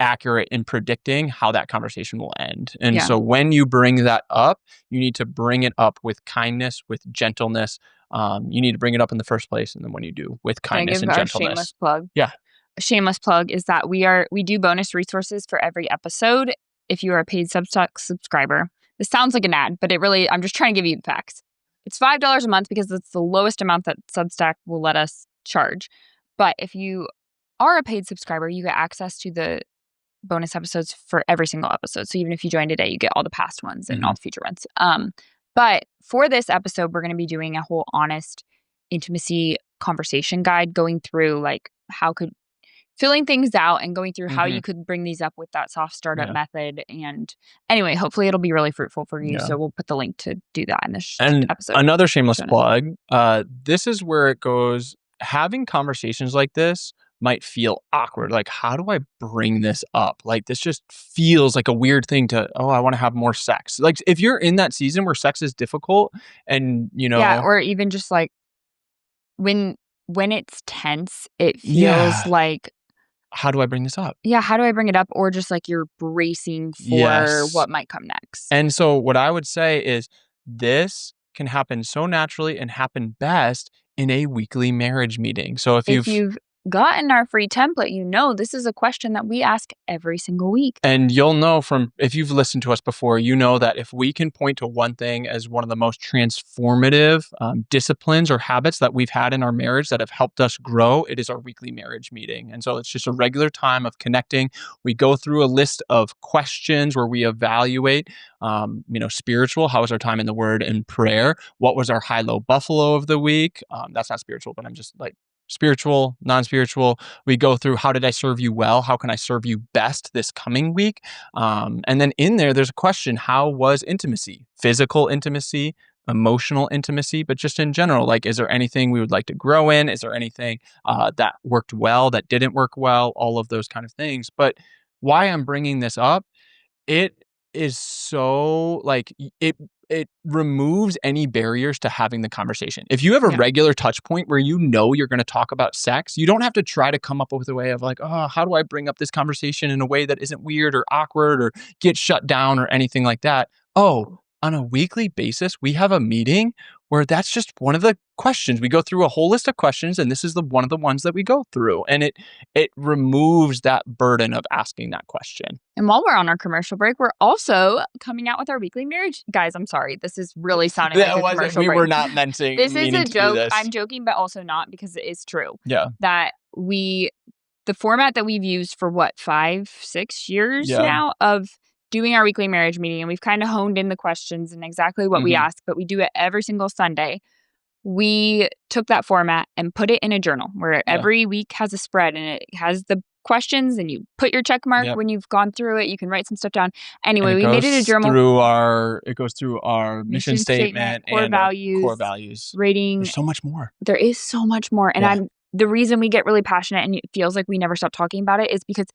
A: accurate in predicting how that conversation will end. And so when you bring that up, you need to bring it up with kindness, with gentleness. You need to bring it up in the first place, and then when you do, with kindness and gentleness.
B: Shameless plug?
A: Yeah.
B: A shameless plug is that we do bonus resources for every episode if you are a paid Substack subscriber. This sounds like an ad, but I'm just trying to give you the facts. It's $5 a month because it's the lowest amount that Substack will let us charge. But if you are a paid subscriber, you get access to the bonus episodes for every single episode. So even if you join today, you get all the past ones and all the future ones. But for this episode, we're going to be doing a whole honest intimacy conversation guide, going through like filling things out and going through how you could bring these up with that soft startup method. And anyway, hopefully it'll be really fruitful for you. Yeah. So we'll put the link to do that in this episode.
A: Another shameless plug. This is where it goes. Having conversations like this might feel awkward. Like, how do I bring this up? Like, this just feels like a weird thing to, I want to have more sex. Like, if you're in that season where sex is difficult and,
B: Yeah, or even just like when it's tense, it feels like,
A: how do I bring this up?
B: Yeah, how do I bring it up? Or just like you're bracing for what might come next.
A: And so what I would say is this can happen so naturally and happen best in a weekly marriage meeting. So if you've
B: gotten our free template, this is a question that we ask every single week.
A: And you'll know from, if you've listened to us before, that if we can point to one thing as one of the most transformative disciplines or habits that we've had in our marriage that have helped us grow, it is our weekly marriage meeting. And so it's just a regular time of connecting. We go through a list of questions where we evaluate, spiritual, how was our time in the Word and prayer? What was our high-low buffalo of the week? That's not spiritual, but I'm just like, spiritual, non-spiritual. We go through, how did I serve you well? How can I serve you best this coming week? And then in there's a question, how was intimacy? Physical intimacy, emotional intimacy, but just in general, like, is there anything we would like to grow in? Is there anything that worked well, that didn't work well? All of those kind of things. But why I'm bringing this up, it is so like it removes any barriers to having the conversation. If you have a regular touch point where you're going to talk about sex, you don't have to try to come up with a way of like, how do I bring up this conversation in a way that isn't weird or awkward or get shut down or anything like that. On a weekly basis, we have a meeting where that's just one of the questions. We go through a whole list of questions, and this is one of the ones that we go through. And it removes that burden of asking that question.
B: And while we're on our commercial break, we're also coming out with our weekly marriage. Guys, I'm sorry. This is really sounding like a commercial break.
A: We were not meant to.
B: This is a joke. I'm joking, but also not, because it is true.
A: Yeah.
B: That the format that we've used for 5-6 years now of doing our weekly marriage meeting, and we've kind of honed in the questions and exactly what we ask, but we do it every single Sunday. We took that format and put it in a journal where every week has a spread, and it has the questions, and you put your check mark when you've gone through it. You can write some stuff down. Anyway, we made it a journal.
A: It goes through our mission statement,
B: core
A: and
B: values, rating.
A: There's so much more.
B: There is so much more. And the reason we get really passionate and it feels like we never stop talking about it is because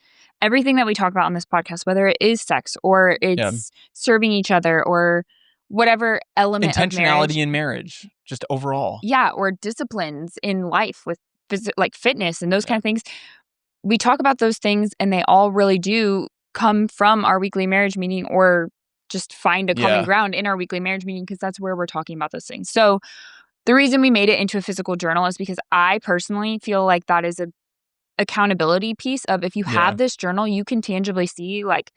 B: everything that we talk about on this podcast, whether it is sex or it's serving each other or whatever element of
A: intentionality in marriage, just overall.
B: Yeah, or disciplines in life with like fitness and those kind of things. We talk about those things, and they all really do come from our weekly marriage meeting, or just find a common ground in our weekly marriage meeting, because that's where we're talking about those things. So the reason we made it into a physical journal is because I personally feel like that is accountability piece of if you have this journal, you can tangibly see like,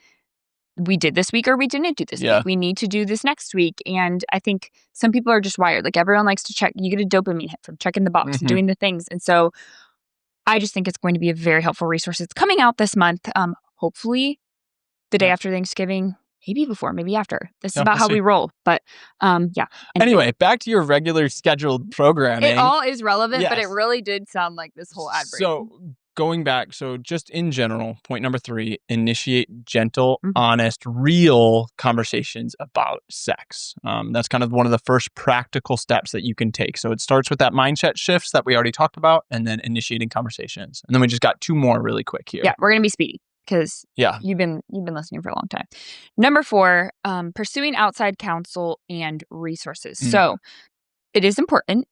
B: we did this week or we didn't do this week. We need to do this next week. And I think some people are just wired. Like everyone likes to check. You get a dopamine hit from checking the box and doing the things. And so I just think it's going to be a very helpful resource. It's coming out this month. Hopefully the day after Thanksgiving, maybe before, maybe after. This is about how we roll. But yeah.
A: Anyway, back to your regular scheduled programming.
B: It all is relevant, but it really did sound like this whole ad break.
A: So going back, so just in general, point number 3, initiate gentle, honest, real conversations about sex. That's kind of one of the first practical steps that you can take. So it starts with that mindset shifts that we already talked about, and then initiating conversations. And then we just got 2 more really quick here.
B: Yeah, we're going to be speedy because you've been listening for a long time. Number 4, pursuing outside counsel and resources. So it is important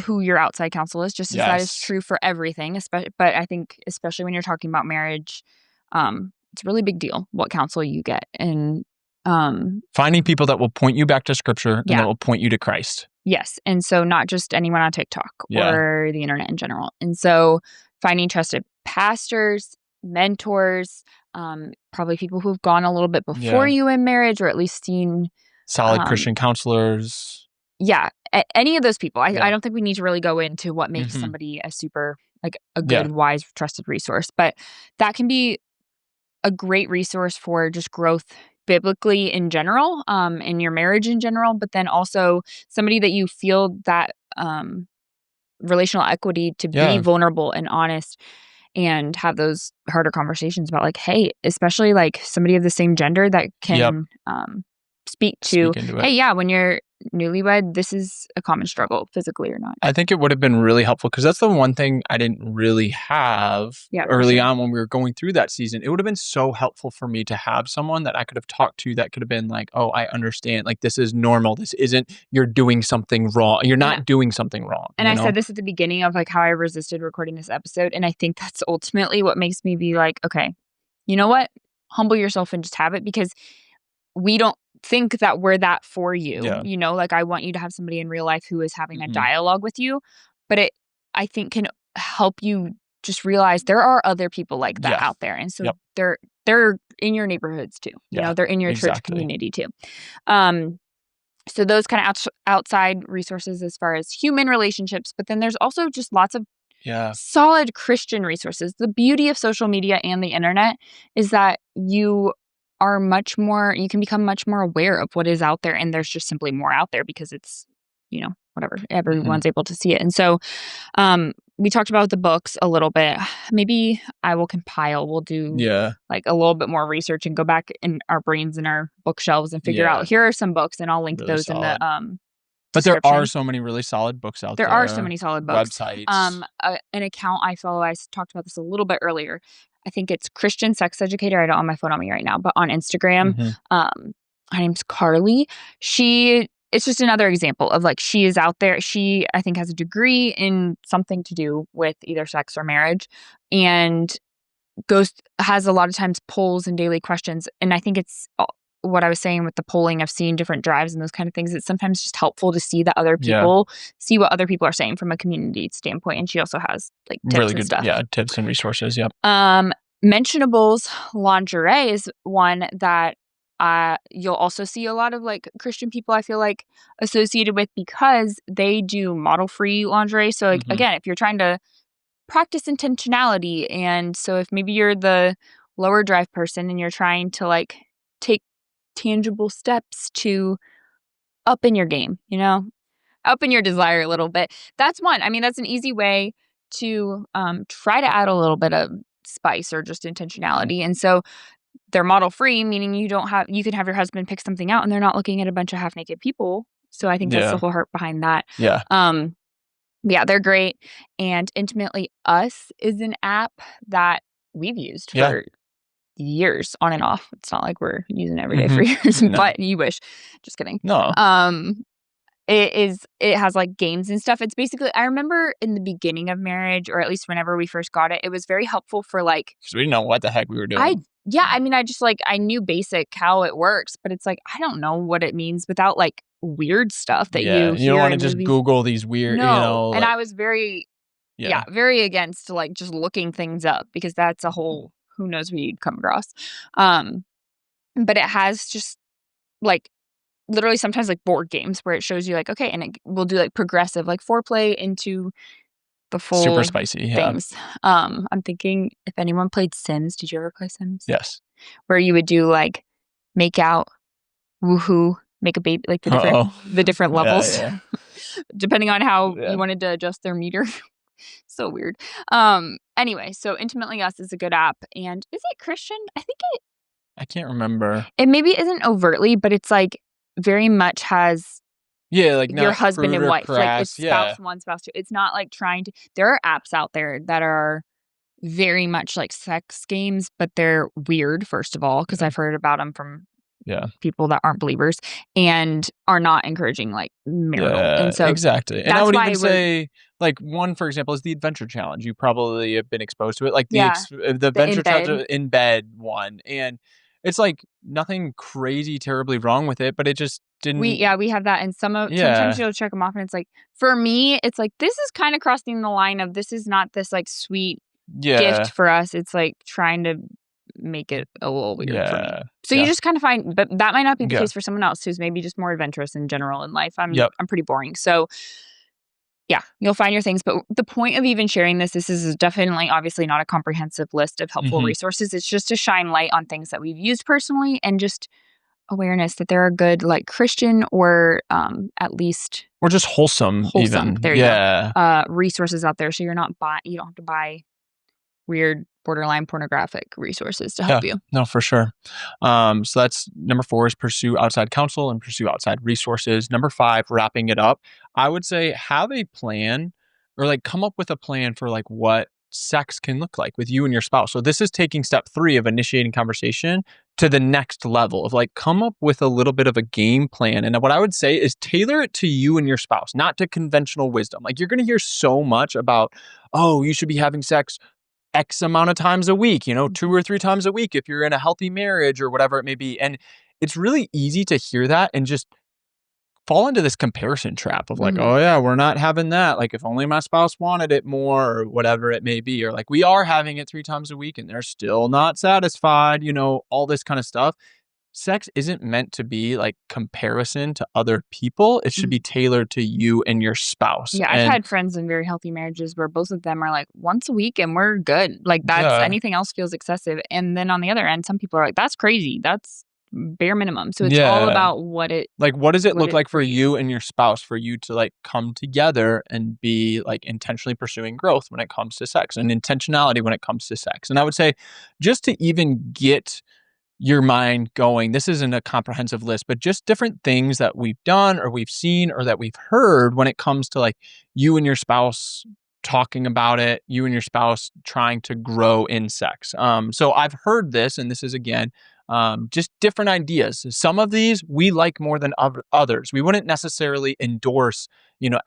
B: who your outside counsel is, just as that is true for everything. But I think especially when you're talking about marriage, it's a really big deal what counsel you get. And
A: finding people that will point you back to scripture and that will point you to Christ.
B: Yes. And so not just anyone on TikTok or the internet in general. And so finding trusted pastors, mentors, probably people who've gone a little bit before you in marriage, or at least seen
A: solid Christian counselors.
B: Yeah. Any of those people. I don't think we need to really go into what makes somebody a super, like a good, wise, trusted resource. But that can be a great resource for just growth biblically in general, in your marriage in general, but then also somebody that you feel that relational equity to be vulnerable and honest and have those harder conversations about like, hey, especially like somebody of the same gender that can speak to, hey, when you're newlywed, this is a common struggle, physically or not.
A: I think it would have been really helpful because that's the one thing I didn't really have early on when we were going through that season. It would have been so helpful for me to have someone that I could have talked to that could have been like, oh, I understand. Like, this is normal. This isn't, you're doing something wrong. You're not doing something wrong.
B: And I said this at the beginning of like how I resisted recording this episode. And I think that's ultimately what makes me be like, okay, you know what? Humble yourself and just have it, because we don't think that we're that for you. You know, like I want you to have somebody in real life who is having a dialogue with you, but it, I think, can help you just realize there are other people like that out there. And so they're in your neighborhoods too. You know, they're in your church community too. So those kind of outside resources as far as human relationships, but then there's also just lots of solid Christian resources. The beauty of social media and the internet is that you can become much more aware of what is out there, and there's just simply more out there because it's, you know, whatever, everyone's able to see it. And so we talked about the books a little bit. Maybe I will compile, we'll do like a little bit more research and go back in our brains and our bookshelves and figure out, here are some books, and I'll link really those solid. In the
A: but there are so many really solid books out there.
B: There are so many solid books.
A: Websites.
B: An account I follow, I talked about this a little bit earlier. I think it's Christian Sex Educator. I don't have my phone on me right now, but on Instagram, her name's Carly. It's just another example of like, she is out there. She, I think, has a degree in something to do with either sex or marriage, and has a lot of times polls and daily questions. And I think it's what I was saying with the polling of seeing different drives and those kind of things. It's sometimes just helpful to see that other people see what other people are saying from a community standpoint. And she also has like tips
A: really
B: and
A: good
B: stuff.
A: Tips and resources.
B: Mentionables Lingerie is one that you'll also see a lot of like Christian people, I feel like, associated with, because they do model-free lingerie. So like, again, if you're trying to practice intentionality, and so if maybe you're the lower drive person and you're trying to like take tangible steps to up in your game, you know, up in your desire a little bit, that's one. I mean, that's an easy way to try to add a little bit of spice or just intentionality. And so they're model free, meaning you can have your husband pick something out and they're not looking at a bunch of half naked people. So I think that's the whole heart behind that. They're great. And Intimately Us is an app that we've used for years on and off. It's not like we're using it every day for years, but you wish. Just kidding.
A: No.
B: It has like games and stuff. It's basically, I remember in the beginning of marriage, or at least whenever we first got it, it was very helpful for like,
A: because we didn't know what the heck we were doing.
B: I knew basic how it works, but it's like, I don't know what it means without like weird stuff that you hear.
A: You don't want to just Google these weird,
B: and I was very Yeah, very against, like, just looking things up because that's a whole who knows what you'd come across. But it has just, like, literally sometimes, like, board games where it shows you, like, okay, and it will do, like, progressive, like, foreplay into the
A: Super
B: full
A: spicy, yeah.
B: things. I'm thinking if anyone played Sims, did you ever play Sims?
A: Yes.
B: Where you would do, like, make out, woohoo, make a baby, like,
A: Uh-oh.
B: the different levels,
A: Yeah.
B: depending on how
A: Yeah.
B: you wanted to adjust their meter. So weird. Anyway, so Intimately Us is a good app, and is it Christian? I think
A: I can't remember.
B: it maybe isn't overtly, but it's, like, very much has
A: Yeah, like,
B: your
A: not
B: husband
A: crude
B: and
A: or
B: wife, like, it's
A: crass, yeah.
B: spouse 1, spouse 2. It's not, like, trying to there are apps out there that are very much like sex games, but they're weird, first of all, because
A: Yeah.
B: I've heard about them from
A: Yeah.
B: people that aren't believers and are not encouraging, like, marital,
A: Yeah,
B: and so
A: exactly, and I
B: that's
A: would
B: why
A: even
B: we're
A: say, like, one, for example, is the Adventure Challenge. You probably have been exposed to it, like,
B: yeah,
A: the
B: the in
A: Adventure Challenge
B: bed.
A: in bed one, and it's, like, nothing crazy terribly wrong with it, but it just didn't.
B: We have that, and sometimes
A: Yeah.
B: you'll check them off, and it's like for me, it's like, this is kinda crossing the line of this is not this, like, sweet gift
A: Yeah.
B: for us, it's, like, trying to make it a little weird for me.
A: Yeah.
B: So you
A: Yeah.
B: just kinda find but that might not be the
A: Yeah.
B: case for someone else who's maybe just more adventurous in general in life.
A: Yep.
B: I'm pretty boring, so yeah, you'll find your things, but the point of even sharing this is definitely obviously not a comprehensive list of helpful
A: Mhm.
B: resources, it's just to shine light on things that we've used personally and just awareness that there are good, like, Christian or, at least
A: Or just wholesome
B: wholesome,
A: even.
B: there you go,
A: Yeah.
B: resources out there so you don't have to buy weird borderline pornographic resources to help
A: Yeah.
B: you.
A: No, for sure. So that's number 4 is pursue outside counsel and pursue outside resources. Number 5, wrapping it up, I would say have a plan or, like, come up with a plan for, like, what sex can look like with you and your spouse. So this is taking step 3 of initiating conversation to the next level of, like, come up with a little bit of a game plan. And what I would say is tailor it to you and your spouse, not to conventional wisdom. Like, you're going to hear so much about, oh, you should be having sex X amount of times a week, 2
B: Mhm,
A: or 3 times a week if you're in a healthy marriage or whatever it may be. And it's really easy to hear that and just fall into this comparison trap of, like,
B: mhm.
A: oh, yeah, we're not having that. Like, if only my spouse wanted it more or whatever it may be. Or, like, we are having it 3 times a week and they're still not satisfied, all this kind of stuff. Sex isn't meant to be like comparison to other people. It should be
B: Mhm.
A: tailored to you and your spouse.
B: Yeah, I've
A: And
B: had friends in very healthy marriages where both of them are like, "Once a week and we're good." Like, that's
A: yeah,
B: anything else feels excessive, and then on the other end, some people are like, "That's crazy. That's bare minimum." So it's all
A: yeah.
B: about
A: Like, what does it
B: what
A: look
B: it
A: like
B: for
A: for
B: you.
A: you and your spouse for you to, like, come together and be, like, intentionally pursuing growth when it comes to sex and intentionality when it comes to sex? And I would say just to even get your mind going. This isn't a comprehensive list, but just different things that we've done or we've seen or that we've heard when it comes to, like, you and your spouse talking about it, you and your spouse trying to grow in sex. So I've heard this, and this is again, just different ideas. Some of these we like more than others. We wouldn't necessarily endorse,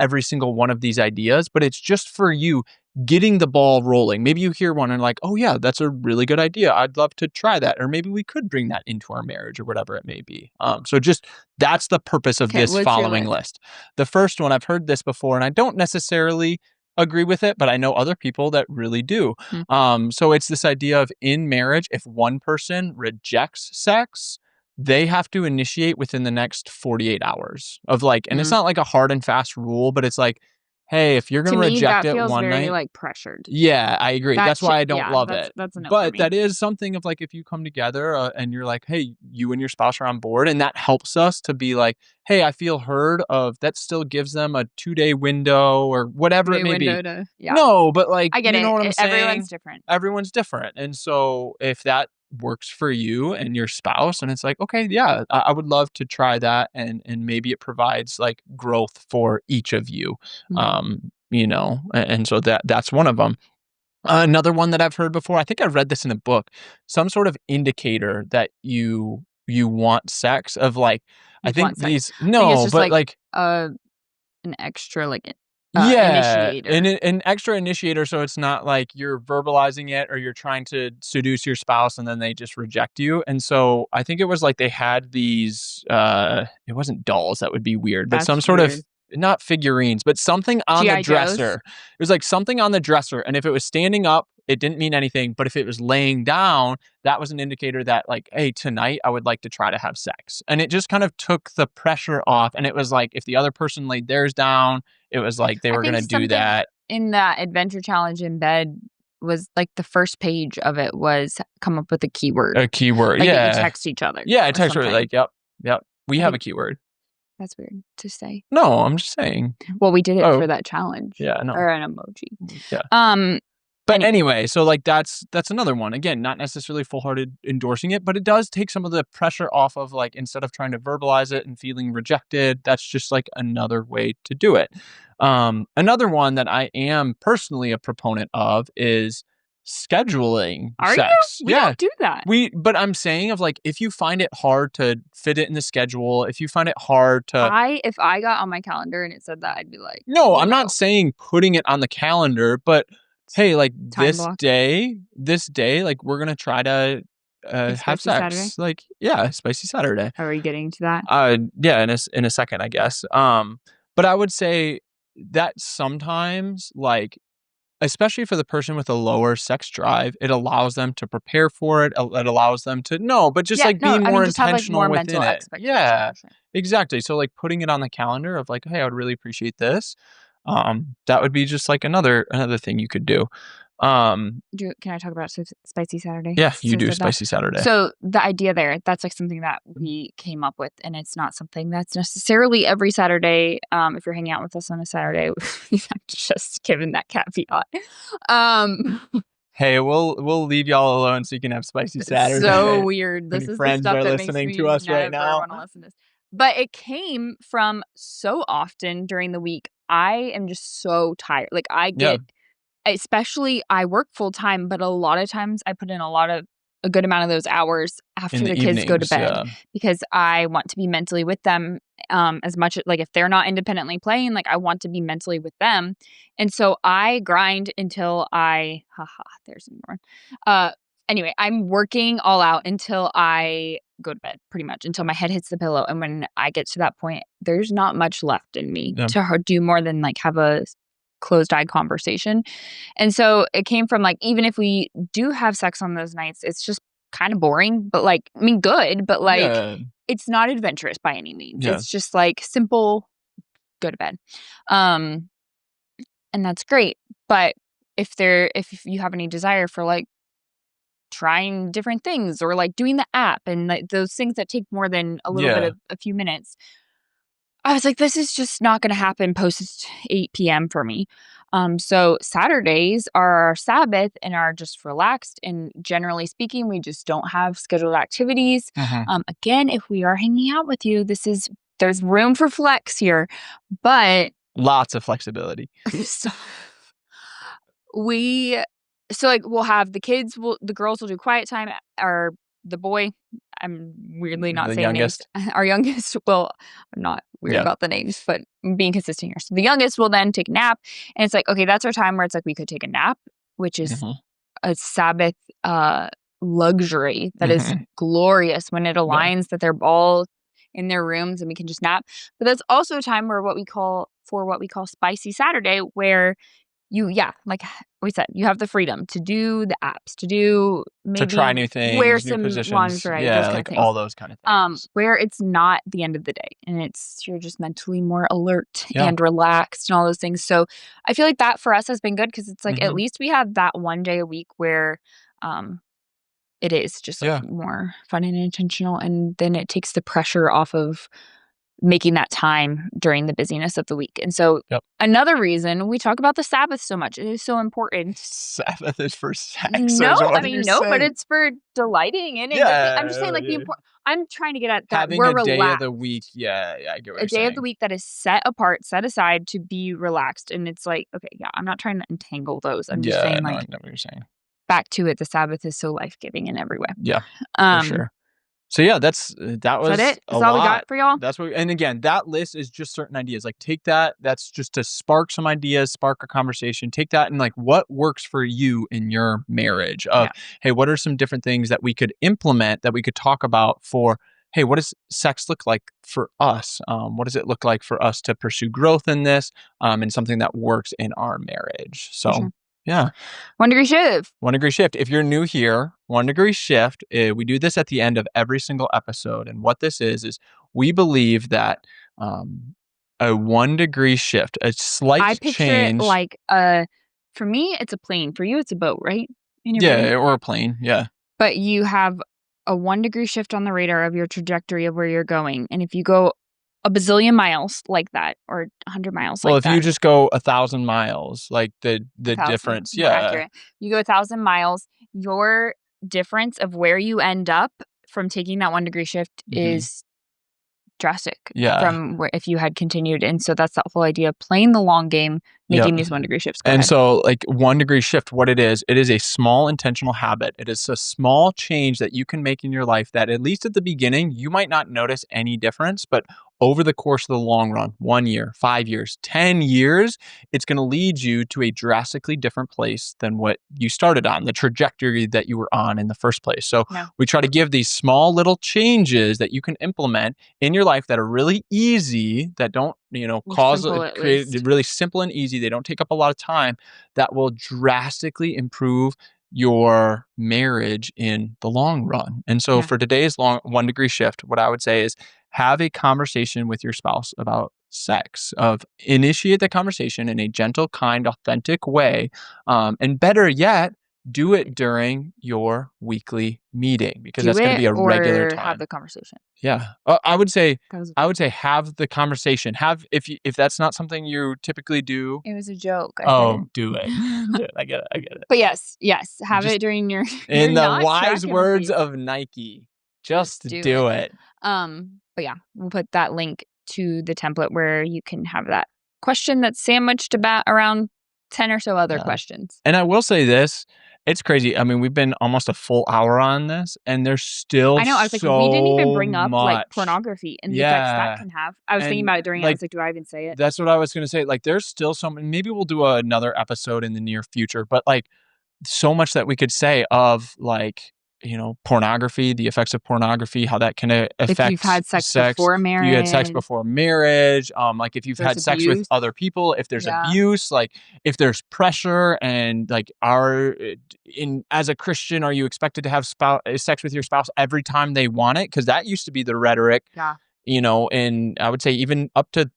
A: every single one of these ideas, but it's just for you getting the ball rolling. Maybe you hear one and like, oh yeah, that's a really good idea. I'd love to try that. Or maybe we could bring that into our marriage or whatever it may be. So just that's the purpose of
B: 'Kay,
A: this
B: what's your
A: following
B: list?
A: list. The first one, I've heard this before and I don't necessarily agree with it, but I know other people that really do.
B: Hmm,
A: So it's this idea of in marriage, if one person rejects sex, they have to initiate within the next 48 hours of like, and it's
B: mm.
A: not like a hard and fast rule, but it's like, hey, if you're going
B: To
A: to
B: me,
A: reject
B: that
A: it
B: feels
A: one
B: very,
A: night,
B: like, pressured.
A: yeah, I agree.
B: That
A: That's
B: sh
A: why I don't
B: yeah,
A: love it.
B: that's a no for
A: But
B: me.
A: that is something of like if you come together and you're like, hey, you and your spouse are on board, and that helps us to be like, hey, I feel heard of that still gives them a 2-day window or whatever it
B: New
A: may be.
B: window to yeah.
A: No, but like,
B: I get
A: you know
B: it.
A: what I'm
B: Everyone's
A: saying?
B: different.
A: Everyone's different. And so if that works for you and your spouse, and it's like, okay, yeah, I would love to try that. And maybe it provides like growth for each of you.
B: Mhm.
A: And so that's one of them. Another one that I've heard before, I think I read this in a book, some sort of indicator that you want sex of like, I
B: You
A: think
B: want sex.
A: these
B: I think it's
A: no,
B: just,
A: but
B: like,
A: like
B: an extra, like,
A: yeah,
B: initiator.
A: an extra initiator, so it's not like you're verbalizing it or you're trying to seduce your spouse and then they just reject you. And so I think it was like they had these it wasn't dolls, that would be weird, but some
B: That's
A: sort of
B: weird.
A: not figurines, but something on the dresser. It was like something on the dresser. And if it was standing up, it didn't mean anything. But if it was laying down, that was an indicator that like, hey, tonight I would like to try to have sex. And it just kind of took the pressure off. And it was like, if the other person laid theirs down, it was like they were going to do that.
B: In that adventure challenge in bed was like the first page of it was come up with a keyword.
A: A keyword,
B: like
A: yeah.
B: That you text each other.
A: Yeah, text her like, yep. We have a keyword.
B: That's weird to say.
A: No, I'm just saying.
B: Well, we did it for that challenge.
A: Yeah, I know.
B: Or an emoji.
A: Yeah. But anyway, so like that's another one. Again, not necessarily full-hearted endorsing it, but it does take some of the pressure off of like, instead of trying to verbalize it and feeling rejected, that's just like another way to do it. Another one that I am personally a proponent of is scheduling sex.
B: We don't do that.
A: But I'm saying of like, if you find it hard to fit it in the schedule, if you find it hard to...
B: If I got on my calendar and it said that, I'd be like...
A: No, I'm not saying putting it on the calendar, but hey, like this day, like we're going to try to have sex.
B: Saturday?
A: Like, yeah, spicy Saturday.
B: Are we getting to that?
A: Yeah, in a second, I guess. But I would say that sometimes, like, especially for the person with a lower sex drive, it allows them to prepare for it. It allows them to be more intentional within it. Yeah, exactly. So like putting it on the calendar of like, hey, I would really appreciate this. That would be just like another thing you could do.
B: Can I talk about Spicy Saturday?
A: Yeah, you do Spicy Saturday.
B: So the idea there, that's like something that we came up with, and it's not something that's necessarily every Saturday. If you're hanging out with us on a Saturday, I'm just giving that caveat.
A: Hey, we'll leave y'all alone so you can have Spicy Saturday.
B: So weird. This is
A: friends
B: the stuff
A: are
B: that
A: listening
B: makes
A: to us right now.
B: Want to listen to this. But it came from so often during the week. I am just so tired. Like I get, especially I work full time, but a lot of times I put in a good amount of those hours after the kids go to bed because I want to be mentally with them as much like if they're not independently playing, like I want to be mentally with them. And so I grind until there's more. Anyway, I'm working all out until I go to bed, pretty much, until my head hits the pillow. And when I get to that point, there's not much left in me to do more than like have a closed eye conversation. And so it came from like, even if we do have sex on those nights, it's just kind of boring, but like, I mean, good, but like, it's not adventurous by any means. Yeah. It's just like simple, go to bed. And that's great. But if you have any desire for like trying different things or like doing the app and like those things that take more than a little bit of a few minutes, I was like, this is just not going to happen post 8 p.m. for me. So Saturdays are our Sabbath and are just relaxed. And generally speaking, we just don't have scheduled activities. Again, if we are hanging out with you, there's room for flex here, but
A: lots of flexibility.
B: We'll have the girls will do quiet time, or the boy, I'm weirdly not saying youngest. Names. Our youngest will, I'm not weird about the names, but I'm being consistent here. So the youngest will then take a nap. And it's like, okay, that's our time where it's like we could take a nap, which is a Sabbath luxury that is glorious when it aligns that they're all in their rooms and we can just nap. But that's also a time where what we call Spicy Saturday, where like we said, you have the freedom to do the apps, to try new things, wear some lingerie, like all those kind of things. Where it's not the end of the day and you're just mentally more alert and relaxed and all those things. So I feel like that for us has been good because it's like at least we have that one day a week where it is just like more fun and intentional, and then it takes the pressure off of making that time during the busyness of the week. And so another reason we talk about the Sabbath so much, it is so important.
A: Sabbath is for sex.
B: No, but it's for delighting in it. I'm just saying, like, I'm trying to get at that.
A: Having a day of the week. Yeah, I get what you're saying.
B: A day of the week that is set apart, set aside to be relaxed. And it's like, okay, I'm not trying to entangle those. I'm just saying, like,
A: I know what you're saying.
B: Back to it, the Sabbath is so life-giving in every way.
A: Yeah, for sure. So yeah, that was
B: it. That's all we got for y'all.
A: And again, that list is just certain ideas. Like take that. That's just to spark some ideas, spark a conversation. Take that and like what works for you in your marriage. Hey, what are some different things that we could implement that we could talk about for hey, what does sex look like for us? What does it look like for us to pursue growth in this and something that works in our marriage? So,
B: sure.
A: yeah.
B: 1 degree shift.
A: 1 degree shift. If you're new here, 1 degree shift, we do this at the end of every single episode. And what this is we believe that a 1 degree shift, a
B: I
A: slight
B: picture it
A: change.
B: like for me, it's a plane. For you, it's a boat, right? In your
A: Yeah,
B: brain?
A: or a plane. Yeah.
B: But you have a 1 degree shift on the radar of your trajectory of where you're going. And if you go a bazillion miles like that, or 100 miles
A: Well,
B: like
A: if you
B: that,
A: just go 1,000 miles, like the
B: 1,000,
A: difference,
B: more
A: yeah.
B: accurate. You go 1,000 miles, your difference of where you end up from taking that 1 degree shift is drastic
A: Yeah.
B: from where if you had continued. And so that's the whole idea of playing the long game,
A: Yep.
B: making these 1 degree shifts. Go
A: And
B: ahead.
A: so, like 1 degree shift, what it is a small intentional habit. It is a small change that you can make in your life that, at least at the beginning, you might not notice any difference, but over the course of the long run, 1 year, 5 years, 10 years, it's going to lead you to a drastically different place than what you started on, the trajectory that you were on in the first place. So
B: Yeah.
A: we try to give these small little changes that you can implement in your life that are really easy, that don't, create really simple and easy. They don't take up a lot of time, that will drastically improve your marriage in the long run. And so for today's 1 degree shift, what I would say is have a conversation with your spouse about sex, of initiate the conversation in a gentle, kind, authentic way. And better yet, do it during your weekly meeting, because that's going to be a regular time.
B: Have the conversation.
A: Yeah. I would say have the conversation. If that's not something you typically do.
B: It was a joke.
A: Do it. Do it. I get it.
B: But yes, have it during your
A: in the
B: not
A: wise
B: tracking
A: words
B: the
A: of Nike, just
B: do
A: do it.
B: But yeah, we'll put that link to the template where you can have that question that's sandwiched around 10 or so other questions.
A: And I will say this, it's crazy. I mean, we've been almost a full hour on this, and there's still
B: I know. I was like, we didn't even bring up like pornography and the effects that can have. I was thinking about it during it. I was like, do I even say it?
A: That's what I was going to say. Like, there's still maybe we'll do another episode in the near future, but like so much that we could say of like, pornography, the effects of pornography, how that can affect
B: if you've had sex before marriage.
A: You had sex before marriage. Like if you've had sex with other people, if there's abuse, like if there's pressure, and like as a Christian, are you expected to have sex with your spouse every time they want it? Because that used to be the rhetoric.
B: Yeah.
A: And I would say even up to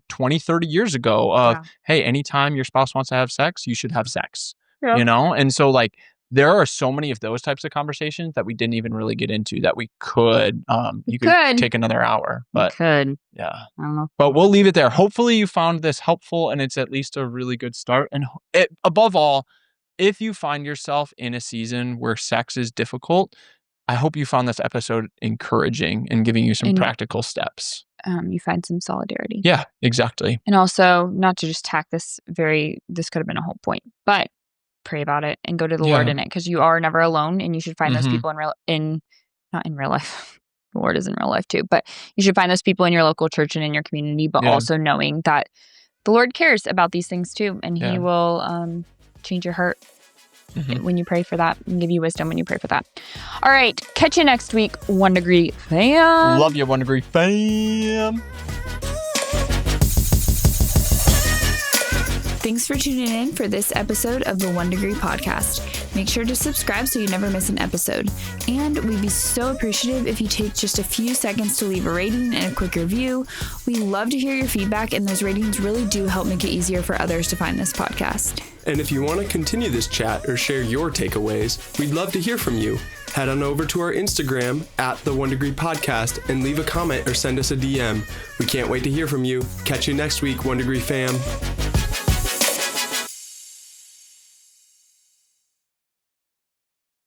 A: 20, 30 years ago of, hey, anytime your spouse wants to have sex, you should have sex.
B: Yeah.
A: And so like there are so many of those types of conversations that we didn't even really get into that we could. You could take another hour, but
B: could.
A: Yeah.
B: I don't know.
A: But we'll leave it there. Hopefully you found this helpful, and it's at least a really good start. And above all, if you find yourself in a season where sex is difficult, I hope you found this episode encouraging and giving you some practical steps.
B: You find some solidarity.
A: Yeah, exactly.
B: And also, not to just tack this could have been a whole point, but pray about it and go to the Lord in it, because you are never alone, and you should find those people not in real life. The Lord is in real life too, but you should find those people in your local church and in your community, but also knowing that the Lord cares about these things too, and He will change your heart when you pray for that, and give you wisdom when you pray for that. All right, catch you next week, 1 Degree fam.
A: Love you, 1 Degree fam.
B: Thanks for tuning in for this episode of the 1 Degree Podcast. Make sure to subscribe so you never miss an episode. And we'd be so appreciative if you take just a few seconds to leave a rating and a quick review. We love to hear your feedback, and those ratings really do help make it easier for others to find this podcast.
C: And if you want to continue this chat or share your takeaways, we'd love to hear from you. Head on over to our Instagram at the 1 Degree Podcast and leave a comment or send us a DM. We can't wait to hear from you. Catch you next week, 1 Degree fam.